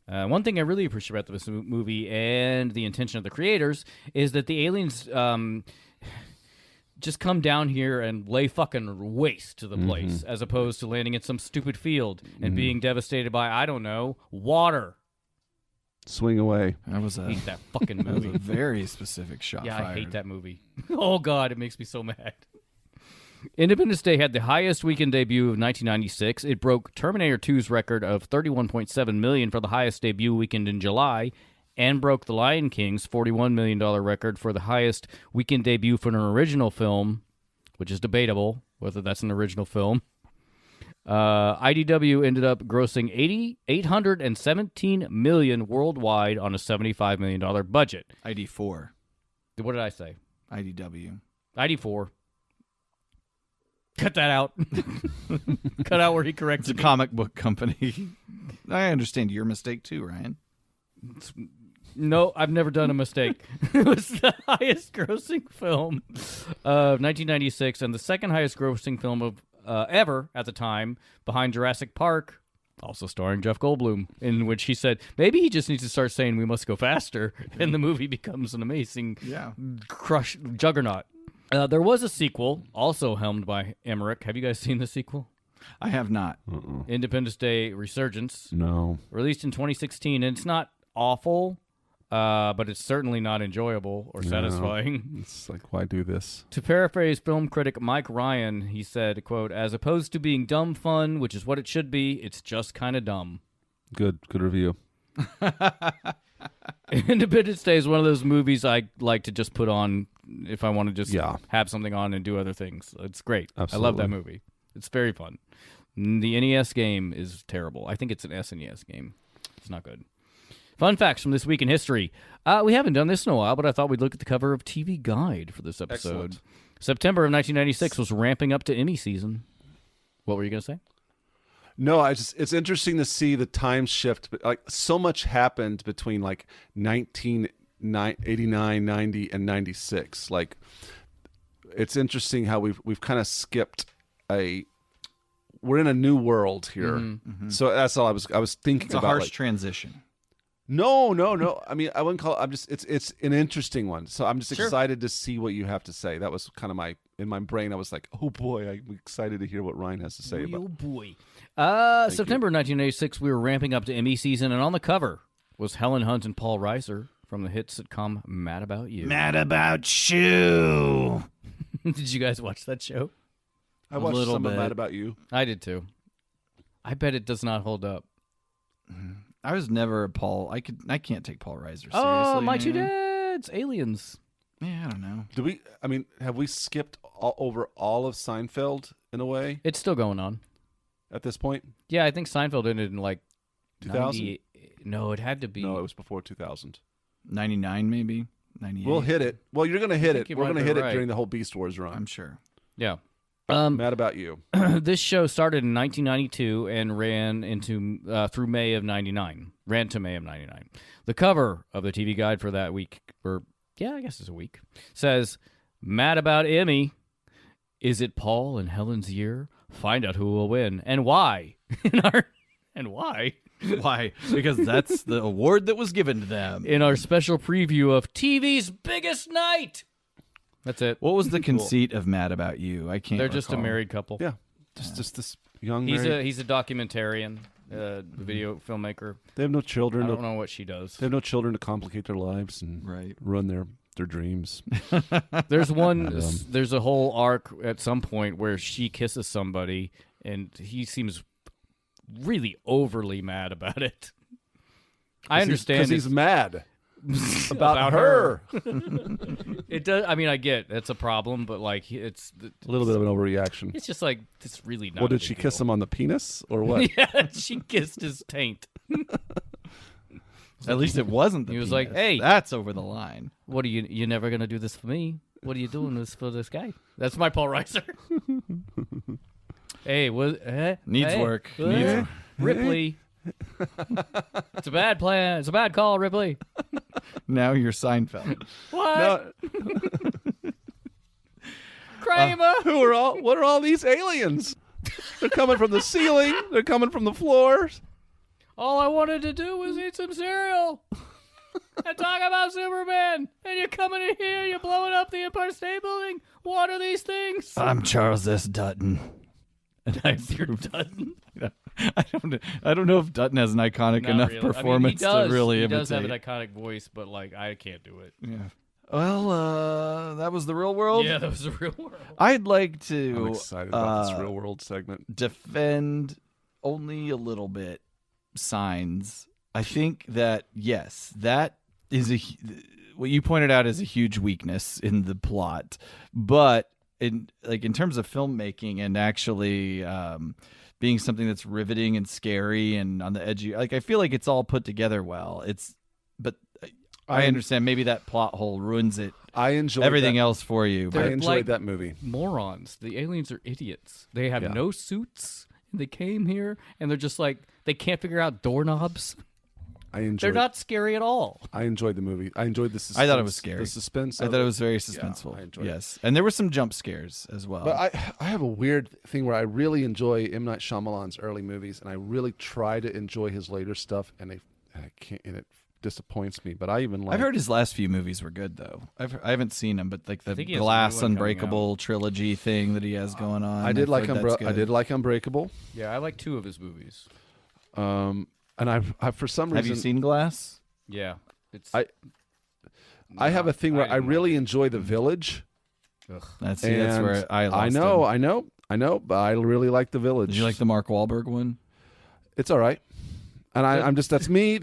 One thing I really appreciate about this movie and the intention of the creators is that the aliens just come down here and lay fucking waste to the place, as opposed to landing in some stupid field and being devastated by, I don't know, water. Swing away. That was I a, hate that fucking that was movie. a very specific shot Yeah, fired. I hate that movie. Oh, God, it makes me so mad. Independence Day had the highest weekend debut of 1996. It broke Terminator 2's record of $31.7 million for the highest debut weekend in July, and broke The Lion King's $41 million record for the highest weekend debut for an original film, which is debatable whether that's an original film. IDW ended up grossing $817 million worldwide on a $75 million budget. ID4. What did I say? IDW. ID4. Cut that out. Cut out where he It's corrected a me. comic book company. I understand your mistake too, Ryan. No, I've never done a mistake. It was the highest grossing film of 1996 and the second highest grossing film of ever at the time, behind Jurassic Park, also starring Jeff Goldblum, in which he said maybe he just needs to start saying we must go faster, and the movie becomes an amazing crush juggernaut. There was a sequel, also helmed by Emmerich. Have you guys seen the sequel? I have not. Independence Day Resurgence. No. Released in 2016, and it's not awful, but it's certainly not enjoyable or satisfying. It's like, why do this? To paraphrase film critic Mike Ryan, he said, quote, "As opposed to being dumb fun, which is what it should be, it's just kind of dumb." Good review. Independence Day is one of those movies I like to just put on if I want to just have something on and do other things. It's great. Absolutely. I love that movie. It's very fun. The NES game is terrible. I think it's an SNES game. It's not good. Fun facts from this week in history. We haven't done this in a while, but I thought we'd look at the cover of TV Guide for this episode. Excellent. September of 1996 was ramping up to Emmy season. What were you going to say? No, it's interesting to see the time shift. But like, so much happened between like 1989, 90, and 96. Like, it's interesting how we've kind of skipped we're in a new world here. So that's all I was thinking It's a about. harsh like, transition. No. I mean, I wouldn't call it. It's an interesting one. So I'm just excited to see what you have to say. That was kind of in my brain. I was like, oh boy, I'm excited to hear what Ryan has to say about. Oh boy. September 1986, we were ramping up to Emmy season, and on the cover was Helen Hunt and Paul Reiser from the hit sitcom Mad About You. Mad About You. Did you guys watch that show? I watched little some of bit. Mad About You. I did too. I bet it does not hold up. I was never a Paul. I can't take Paul Reiser seriously. Oh, my two anymore. dads, aliens. Yeah, I don't know. Do we? I mean, have we skipped over all of Seinfeld in a way It's still going on. at this point? Yeah, I think Seinfeld ended in like 2000? 90 No, it had to be. No, it was before 2000. 99 maybe. 98. We'll hit it. Well, you're going to hit think it. you We're might going to be hit right. it during the whole Beast Wars run. I'm sure. Yeah. Mad About You. This show started in 1992 and ran into through May of 99. Ran to May of 99. The cover of the TV guide for that week, or yeah, I guess it's a week, says, "Mad About Emmy. Is it Paul and Helen's year? Find out who will win and why." And why? Why? Because that's the award that was given to them. In our special preview of TV's biggest night. That's it. What was the conceit of Mad About You? I can't. They're just a recall. married couple. Yeah. Just this young He's married- a documentarian, video filmmaker. They have no I children. don't know what she does. They have no children to complicate their lives and Right. run their dreams. There's one. Yeah. There's a whole arc at some point where she kisses somebody, and he seems really overly mad about it. I understand because he's it's mad about her. It does. I mean, I get that's a problem, but like it's A little bit of an overreaction. It's just like it's really not. What a did big she kiss deal. him on the penis or what? Yeah, she kissed his taint. At least it wasn't. The He was penis. like, "Hey." that's over the line." What are you never gonna do this for me? What are you doing this for this guy? That's my Paul Reiser. Hey, what? Needs hey, work. what? Needs work. Ripley. It's a bad plan. It's a bad call, Ripley. Now you're Seinfeld. What? No, Kramer. what are all these aliens? They're coming from the ceiling. They're coming from the floors. All I wanted to do was eat some cereal and talk about Superman. And you're coming in here, you're blowing up the Empire State Building. What are these things? I'm Charles S. Dutton. And I You're Dutton. I don't know if Dutton has an iconic Not enough really. I mean, performance he does. to really He imitate. does have an iconic voice, but like I can't do it. Yeah. Well, that was the real world. Yeah, that was the real world. I'd like to I'm excited about this real world segment. defend only a little bit Signs. I think that yes, that is what you pointed out is a huge weakness in the plot, but in terms of filmmaking and actually being something that's riveting and scary and on the edge, I feel like it's all put together well. But I understand maybe that plot hole ruins it. I enjoyed everything that. else for you. I But enjoyed like- that movie. Morons. The aliens are idiots. They have Yeah. no suits. They came here and they're just like they can't figure out doorknobs. I enjoyed. They're not scary at all. I enjoyed the movie. I enjoyed the suspense. I thought it was scary. The suspense. I of thought it was very suspenseful. I enjoyed it. Yes, and there were some jump scares as well. But I have a weird thing where I really enjoy M. Night Shyamalan's early movies, and I really try to enjoy his later stuff, and I can't, and it disappoints me. But I even like. I've heard his last few movies were good though. I haven't seen them, but like the think he has a new Glass one coming Unbreakable trilogy thing that he has going on. I did I've heard that's I good. did like Unbreakable. Yeah, I like 2 of his movies. And I for some reason Have you seen Glass? Yeah. It's I have a thing where I didn't really like it. enjoy The Village. That's And where I lost I him. know, but I really like The Village. Did you like the Mark Wahlberg one? It's all right. And I'm just that's me.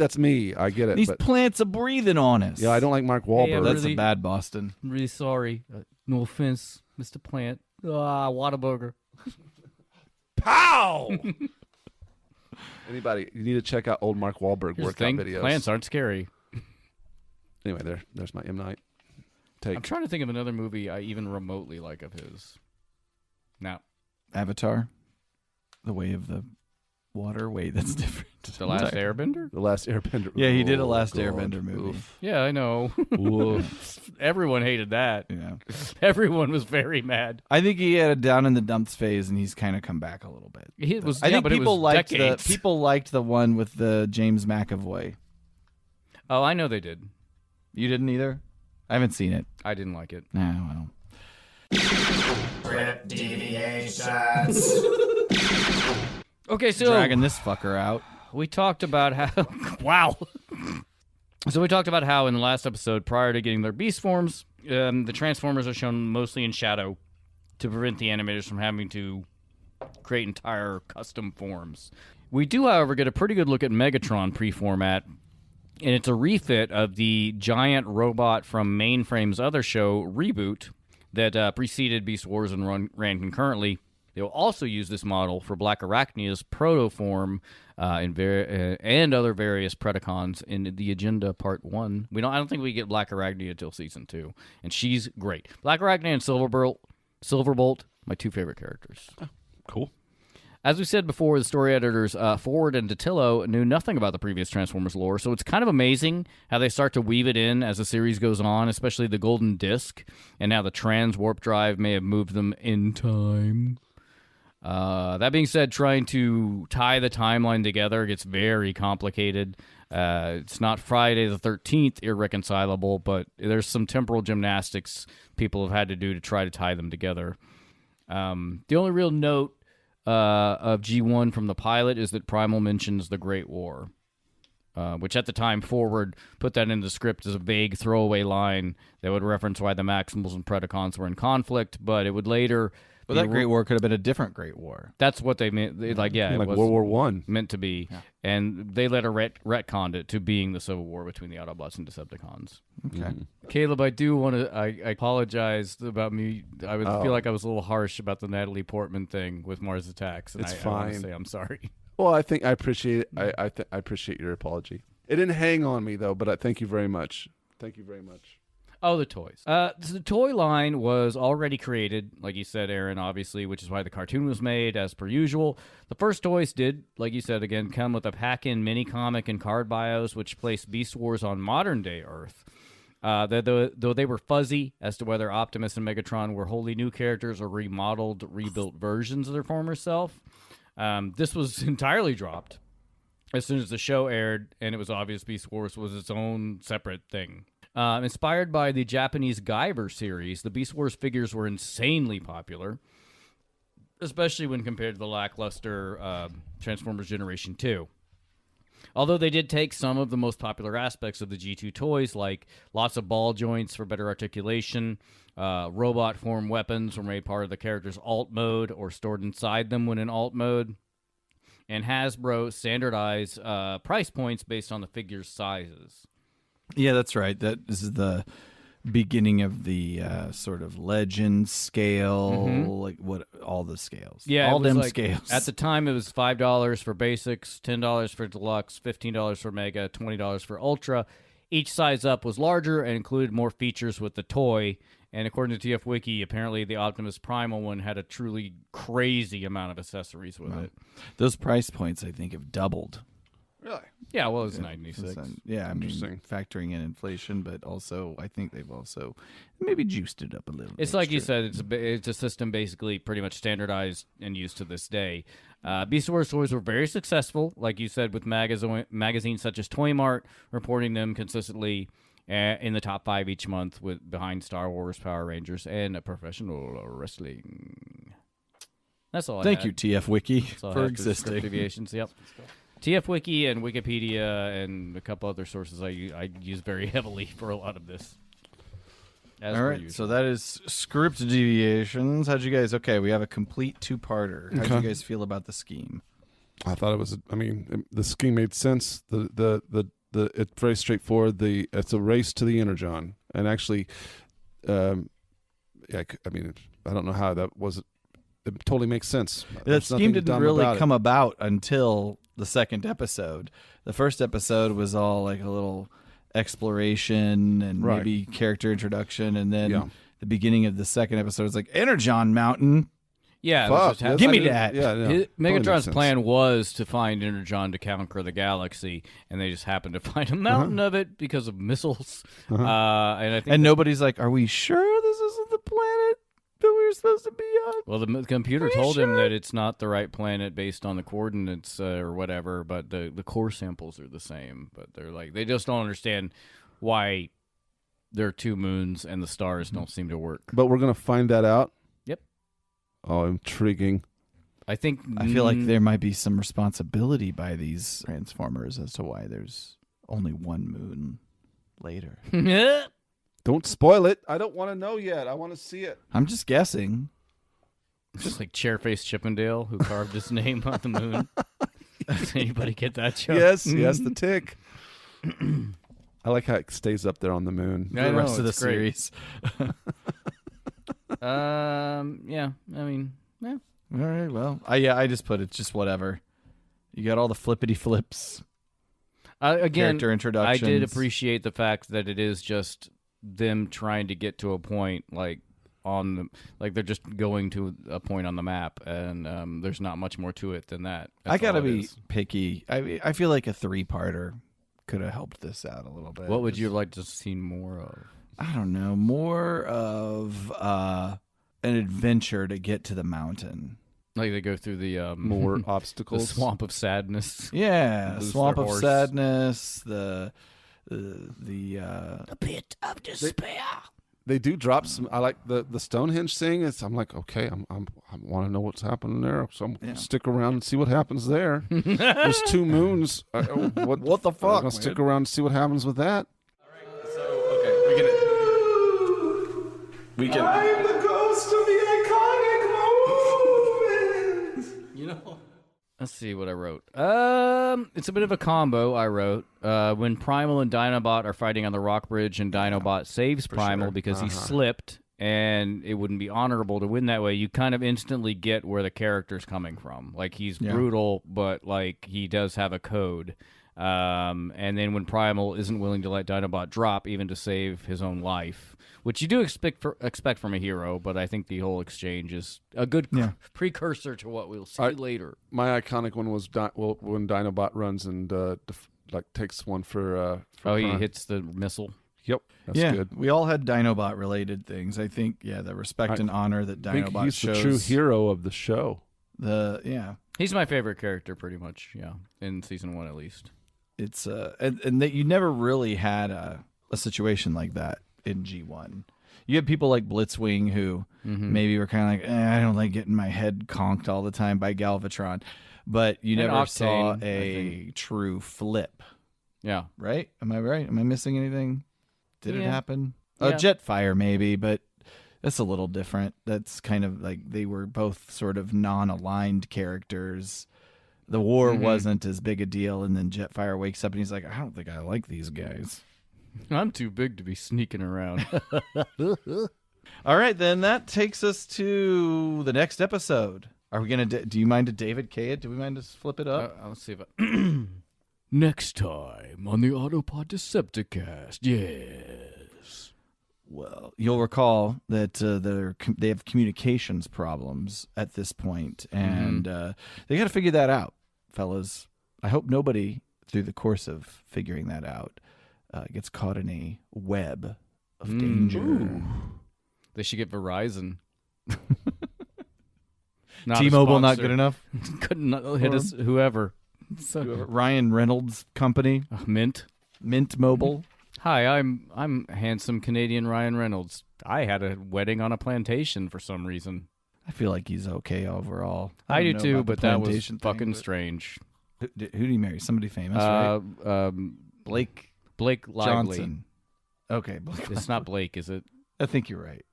I get it. These but plants are breathing on us. yeah, I don't like Mark Wahlberg. That's really- a bad Boston. I'm really sorry. No offense, Mr. Plant. Whataburger. Pow! Anybody, you need to check out old Mark Wahlberg Here's the workout thing. videos. Plants aren't scary. Anyway, there's my M. Night take. I'm trying to think of another movie I even remotely like of his. Now, Avatar, The Way of the Water. Wait, that's different. The Last Airbender? The Last Airbender. Yeah, he did a Oh, Last God. Airbender movie. Oof. Yeah, I know. Oof. Everyone hated that. Yeah, Everyone was very mad. I think he had a down in the dumps phase, and he's kind of come back a little bit. It was. I yeah, think but people it was liked decades. the one with the James McAvoy. Oh, I know they did. You didn't either. I haven't seen it. I didn't like it. No, well. Rip Deviations. Okay, so Dragging this fucker out. we talked about how. Wow. So we talked about how in the last episode, prior to getting their beast forms, the Transformers are shown mostly in shadow, to prevent the animators from having to create entire custom forms. We do, however, get a pretty good look at Megatron pre-format, and it's a refit of the giant robot from Mainframe's other show, Reboot, that preceded Beast Wars and ran concurrently. They will also use this model for Black Arachnia's protoform and other various Predacons in the Agenda Part 1. I don't think we get Black Arachnia until Season 2, and she's great. Black Arachnia and Silverbolt, my two favorite characters. Cool. As we said before, the story editors Forward and Datillo knew nothing about the previous Transformers lore, so it's kind of amazing how they start to weave it in as the series goes on, especially the Golden Disc, and how the Trans Warp Drive may have moved them in time. That being said, trying to tie the timeline together gets very complicated. It's not Friday the 13th irreconcilable, but there's some temporal gymnastics people have had to do to try to tie them together. The only real note of G1 from the pilot is that Primal mentions the Great War, which at the time Forward put that in the script as a vague throwaway line that would reference why the Maximals and Predacons were in conflict, but it would later... But that Great War could have been a different Great War. That's what they meant. Like it was World War One meant to be, and they later retconned it to being the Civil War between the Autobots and Decepticons. Okay. Caleb, I do want to. I apologize about me. I feel like I was a little harsh about the Natalie Portman thing with Mars Attacks. And It's I fine. want to say I'm sorry. Well, I think I appreciate it. I appreciate your apology. It didn't hang on me though, but thank you very much. Thank you very much. Oh, the toys. The toy line was already created, like you said, Aaron, obviously, which is why the cartoon was made, as per usual. The first toys did, like you said, again, come with a pack-in mini-comic and card bios, which placed Beast Wars on modern-day Earth. Though they were fuzzy as to whether Optimus and Megatron were wholly new characters or remodeled, rebuilt versions of their former self. This was entirely dropped as soon as the show aired, and it was obvious Beast Wars was its own separate thing. Inspired by the Japanese Guyver series, the Beast Wars figures were insanely popular, especially when compared to the lackluster Transformers Generation 2. Although they did take some of the most popular aspects of the G2 toys, like lots of ball joints for better articulation, robot form weapons were made part of the character's alt mode or stored inside them when in alt mode, and Hasbro standardized price points based on the figure's sizes. Yeah, that's right. This is the beginning of the sort of legend scale, like what all the scales. Yeah, all them like, scales. At the time, it was $5 for basics, $10 for deluxe, $15 for mega, $20 for ultra. Each size up was larger and included more features with the toy. And according to TF Wiki, apparently the Optimus Primal one had a truly crazy amount of accessories with it. Those price points, I think, have doubled. Really? Yeah, well, it was 96. Yeah, I mean, Interesting. factoring in inflation, but also I think they've also maybe juiced it up a little. It's bit. like you said, it's a system basically pretty much standardized and used to this day. Beast Wars toys were very successful, like you said, with magazines such as Toy Mart reporting them consistently in the top 5 each month, with behind Star Wars, Power Rangers, and professional wrestling. That's all. Thank you, TF Wiki, That's all I for had Script existing. Deviations. Yep. TF Wiki and Wikipedia and a couple other sources I use very heavily for a lot of this. As All per right, usual. so that is Script Deviations. How'd you guys? Okay, we have a complete two-parter. How'd you guys feel about the scheme? I thought it was. I mean, the scheme made sense. It's very straightforward. It's a race to the energon, and actually, I mean, I don't know how that was. It totally makes sense. That There's scheme nothing didn't dumb really about it. come about until the second episode. The first episode was all like a little exploration and Right. maybe character introduction, and then Yeah. the beginning of the second episode was like Energon Mountain. yeah, it was Fuck, just happening. Give me I didn't- that. Yeah, yeah. His- Totally makes Megatron's sense. plan was to find Energon to conquer the galaxy, and they just happened to find a mountain of it because of missiles. And I think And nobody's like, "Are we sure this isn't the planet that we were supposed to be on?" well, the computer told him that it's not the right planet based on the coordinates or whatever, but the core samples are the same. But they're like, they just don't understand why there are two moons and the stars don't seem to work. But we're gonna find that out. Yep. Oh, intriguing. I think I feel like there might be some responsibility by these Transformers as to why there's only one moon later. Don't spoil it. I don't want to know yet. I want to see it. I'm just guessing. Just like Chairface Chippendale, who carved his name on the moon. Does anybody get that joke? Yes, the tick. I like how it stays up there on the moon. The rest of the series. Yeah. I mean, yeah. All right. Well, I just put it just whatever. You got all the flippity flips. Again, Character introductions. I did appreciate the fact that it is just them trying to get to a point, like they're just going to a point on the map, and there's not much more to it than that. I gotta be picky. I feel like a 3-parter could have helped this out a little bit. What would you like to see more of? I don't know. More of an adventure to get to the mountain. Like they go through the More the obstacles. swamp of sadness. Yeah, Lose swamp their of horse. sadness. The Pit of despair. They do drop some. I like the Stonehenge thing. I'm like, okay, I want to know what's happening there. So I'm gonna stick around and see what happens there. There's 2 moons. What the fuck, I'm gonna stick around and see what happens with that. we can. I'm the ghost of the iconic moment. You know. Let's see what I wrote. It's a bit of a combo I wrote. When Primal and Dinobot are fighting on the rock bridge and Dinobot saves Primal because he slipped and it wouldn't be honorable to win that way, you kind of instantly get where the character's coming from. Like, he's brutal, but, like, he does have a code. And then when Primal isn't willing to let Dinobot drop even to save his own life, which you do expect from a hero, but I think the whole exchange is a good precursor to what we'll see later. My iconic one was when Dinobot runs and takes one for he hits the missile. Yep, that's good. We all had Dinobot related things. I think the respect and honor that I think Dinobot he's shows. the true hero of the show. He's my favorite character, pretty much. Yeah, in season 1 at least. It's and that you never really had a situation like that in G1. You had people like Blitzwing who maybe were kind of like, I don't like getting my head conked all the time by Galvatron, but you never Octane, saw a true flip. Yeah. Right? Am I right? Am I missing anything? Did it happen? Yeah. Jetfire maybe, but that's a little different. That's kind of like they were both sort of non-aligned characters. The war wasn't as big a deal, and then Jetfire wakes up and he's like, I don't think I like these guys. I'm too big to be sneaking around. All right, then that takes us to the next episode. Are we going to do you mind to David K it? Do we mind to flip it up? Let's see if next time on the Autopod Decepticast. Yes. Well, you'll recall that they have communications problems at this point, and they got to figure that out, fellas. I hope nobody, through the course of figuring that out, gets caught in a web of danger. Ooh. They should get Verizon. T-Mobile not good enough? Couldn't hit us, whoever. Ryan Reynolds Company. Mint Mobile. Hi, I'm handsome Canadian Ryan Reynolds. I had a wedding on a plantation for some reason. I feel like he's okay overall. I do don't know too, about the but that was plantation thing, fucking but- strange. Who did he marry? Somebody famous, right? Blake Lively. Johnson. Okay, Blake. It's not Blake, is it? I think you're right.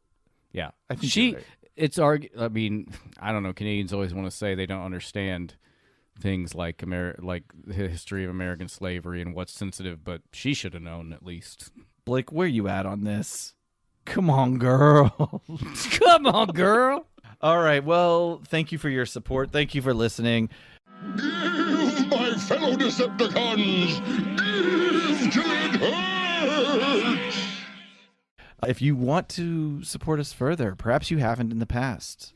Yeah. I think you're right. It's I mean, I don't know. Canadians always want to say they don't understand things like the history of American slavery and what's sensitive, but she should have known at least. Blake, where you at on this? Come on, girl. Come on, girl. All right. Well, thank you for your support. Thank you for listening. Give my fellow Decepticons! Give till it hurts! If you want to support us further, perhaps you haven't in the past,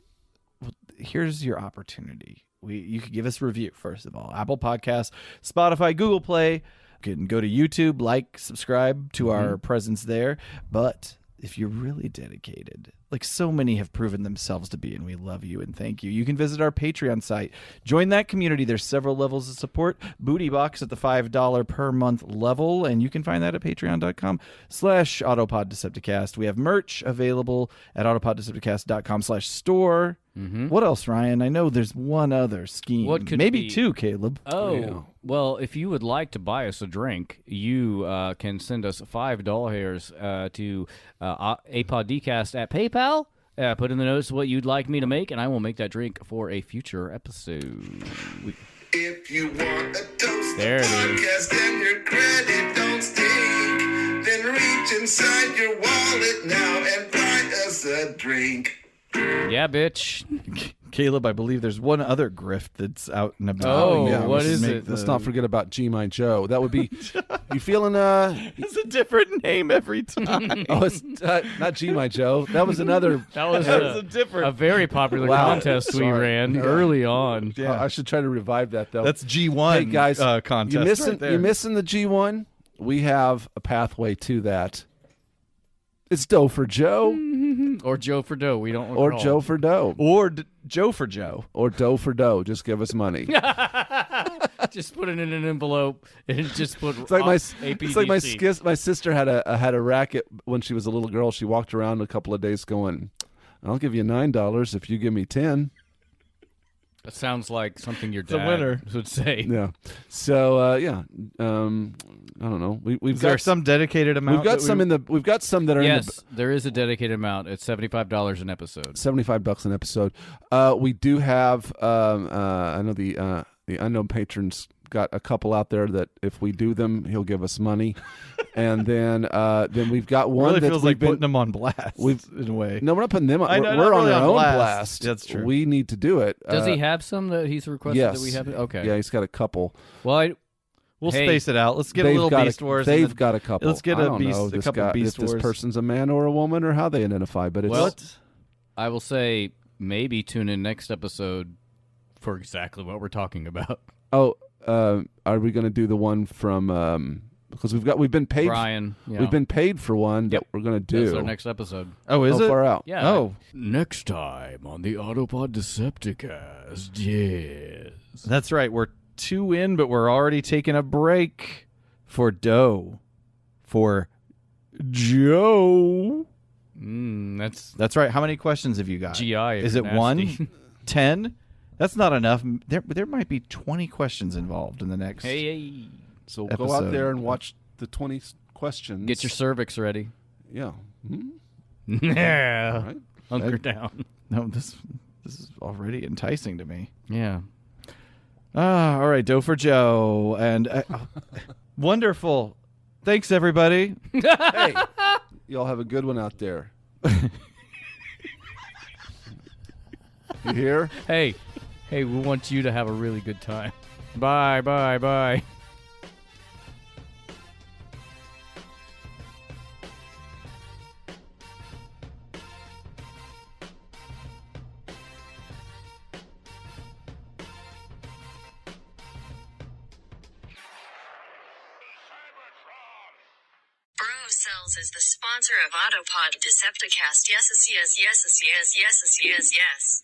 well, here's your opportunity. You could give us a review, first of all. Apple Podcasts, Spotify, Google Play. You can go to YouTube, subscribe to our presence there. But if you're really dedicated, like so many have proven themselves to be, and we love you and thank you, you can visit our Patreon site. Join that community. There's several levels of support. Booty Box at the $5 per month level, and you can find that at patreon.com/AutopodDecepticast. We have merch available at autopoddecepticast.com/store. What else, Ryan? I know there's one other scheme. What could Maybe be? two, Caleb. Oh, well, if you would like to buy us a drink, you can send us $5 to APDC at PayPal. Put in the notes what you'd like me to make, and I will make that drink for a future episode. If you want a toast There it is. podcast and your credit don't stink, then reach inside your wallet now and buy us a drink. Yeah, bitch. Caleb, I believe there's one other grift that's out and about. Oh, yeah, what we should is make it? Let's not forget about G My Joe. That would be you feeling It's a different name every time. oh, it's not G My Joe. That was another. That was a different. a very popular Wow. contest we Sorry. ran Yeah. early on. Yeah. I should try to revive that though. That's G1. Hey guys, contest. you're missing right there. you're missing the G1. We have a pathway to that. It's Dough for Joe Or Joe for Dough. We don't or recall. Joe for Dough Or Joe for Joe. or Dough for Dough. Just give us money. Just put it in an envelope and just put It's like my APDC. it's like my sister had a racket when she was a little girl. She walked around a couple of days going, "I'll give you $9 if you give me 10." That sounds like something your a dad winner. would say. Yeah. So yeah, I don't know. We've Is got there some dedicated amount? we've got that some in the we've got some that are in the Yes, there is a dedicated amount. It's $75 an episode. $75 an episode. We do have. I know the unknown patrons got a couple out there that if we do them, he'll give us money, and then we've got one really that feels we've like been. putting them on blast. we've- in a way. No, we're not putting them on. I know, We're not on really our on own blast. blast. That's true. We need to do it. Does he have some that he's requested Yes. that we have? Okay. Yeah, he's got a couple. Well, We'll Hey, space it out. Let's get a They've little got Beast Wars. They've and then- got a couple. Let's get I a don't Beast- know a this couple guy, Beast if this Wars. person's a man or a woman or how they identify, but it's What? I will say maybe tune in next episode for exactly what we're talking about. Are we going to do the one from? Because we've been paid. Brian, yeah. We've been paid for one that we're going to do. That's our next episode. Oh, is How it? far out? Yeah. Oh, Next time on the Autopod Decepticast. Yes. that's right. We're 2 in, but we're already taking a break for Doe. For Joe. That's That's right. How many questions have you got? GI. if Is you're it 1? nasty. 10? That's not enough. There might be 20 questions involved in the next. hey. So go Episode. out there and watch the 20 questions. Get your cervix ready. yeah. Hmm? Yeah. Right. Hunker down. No, this is already enticing to me. Yeah. All right, Doe for Joe, and wonderful. Thanks, everybody. Hey, y'all have a good one out there. You hear? Hey, we want you to have a really good time. Bye, bye, bye. Cells is the sponsor of Autopod Decepticast. Yes, yes, yes, yes, yes, yes, yes, yes.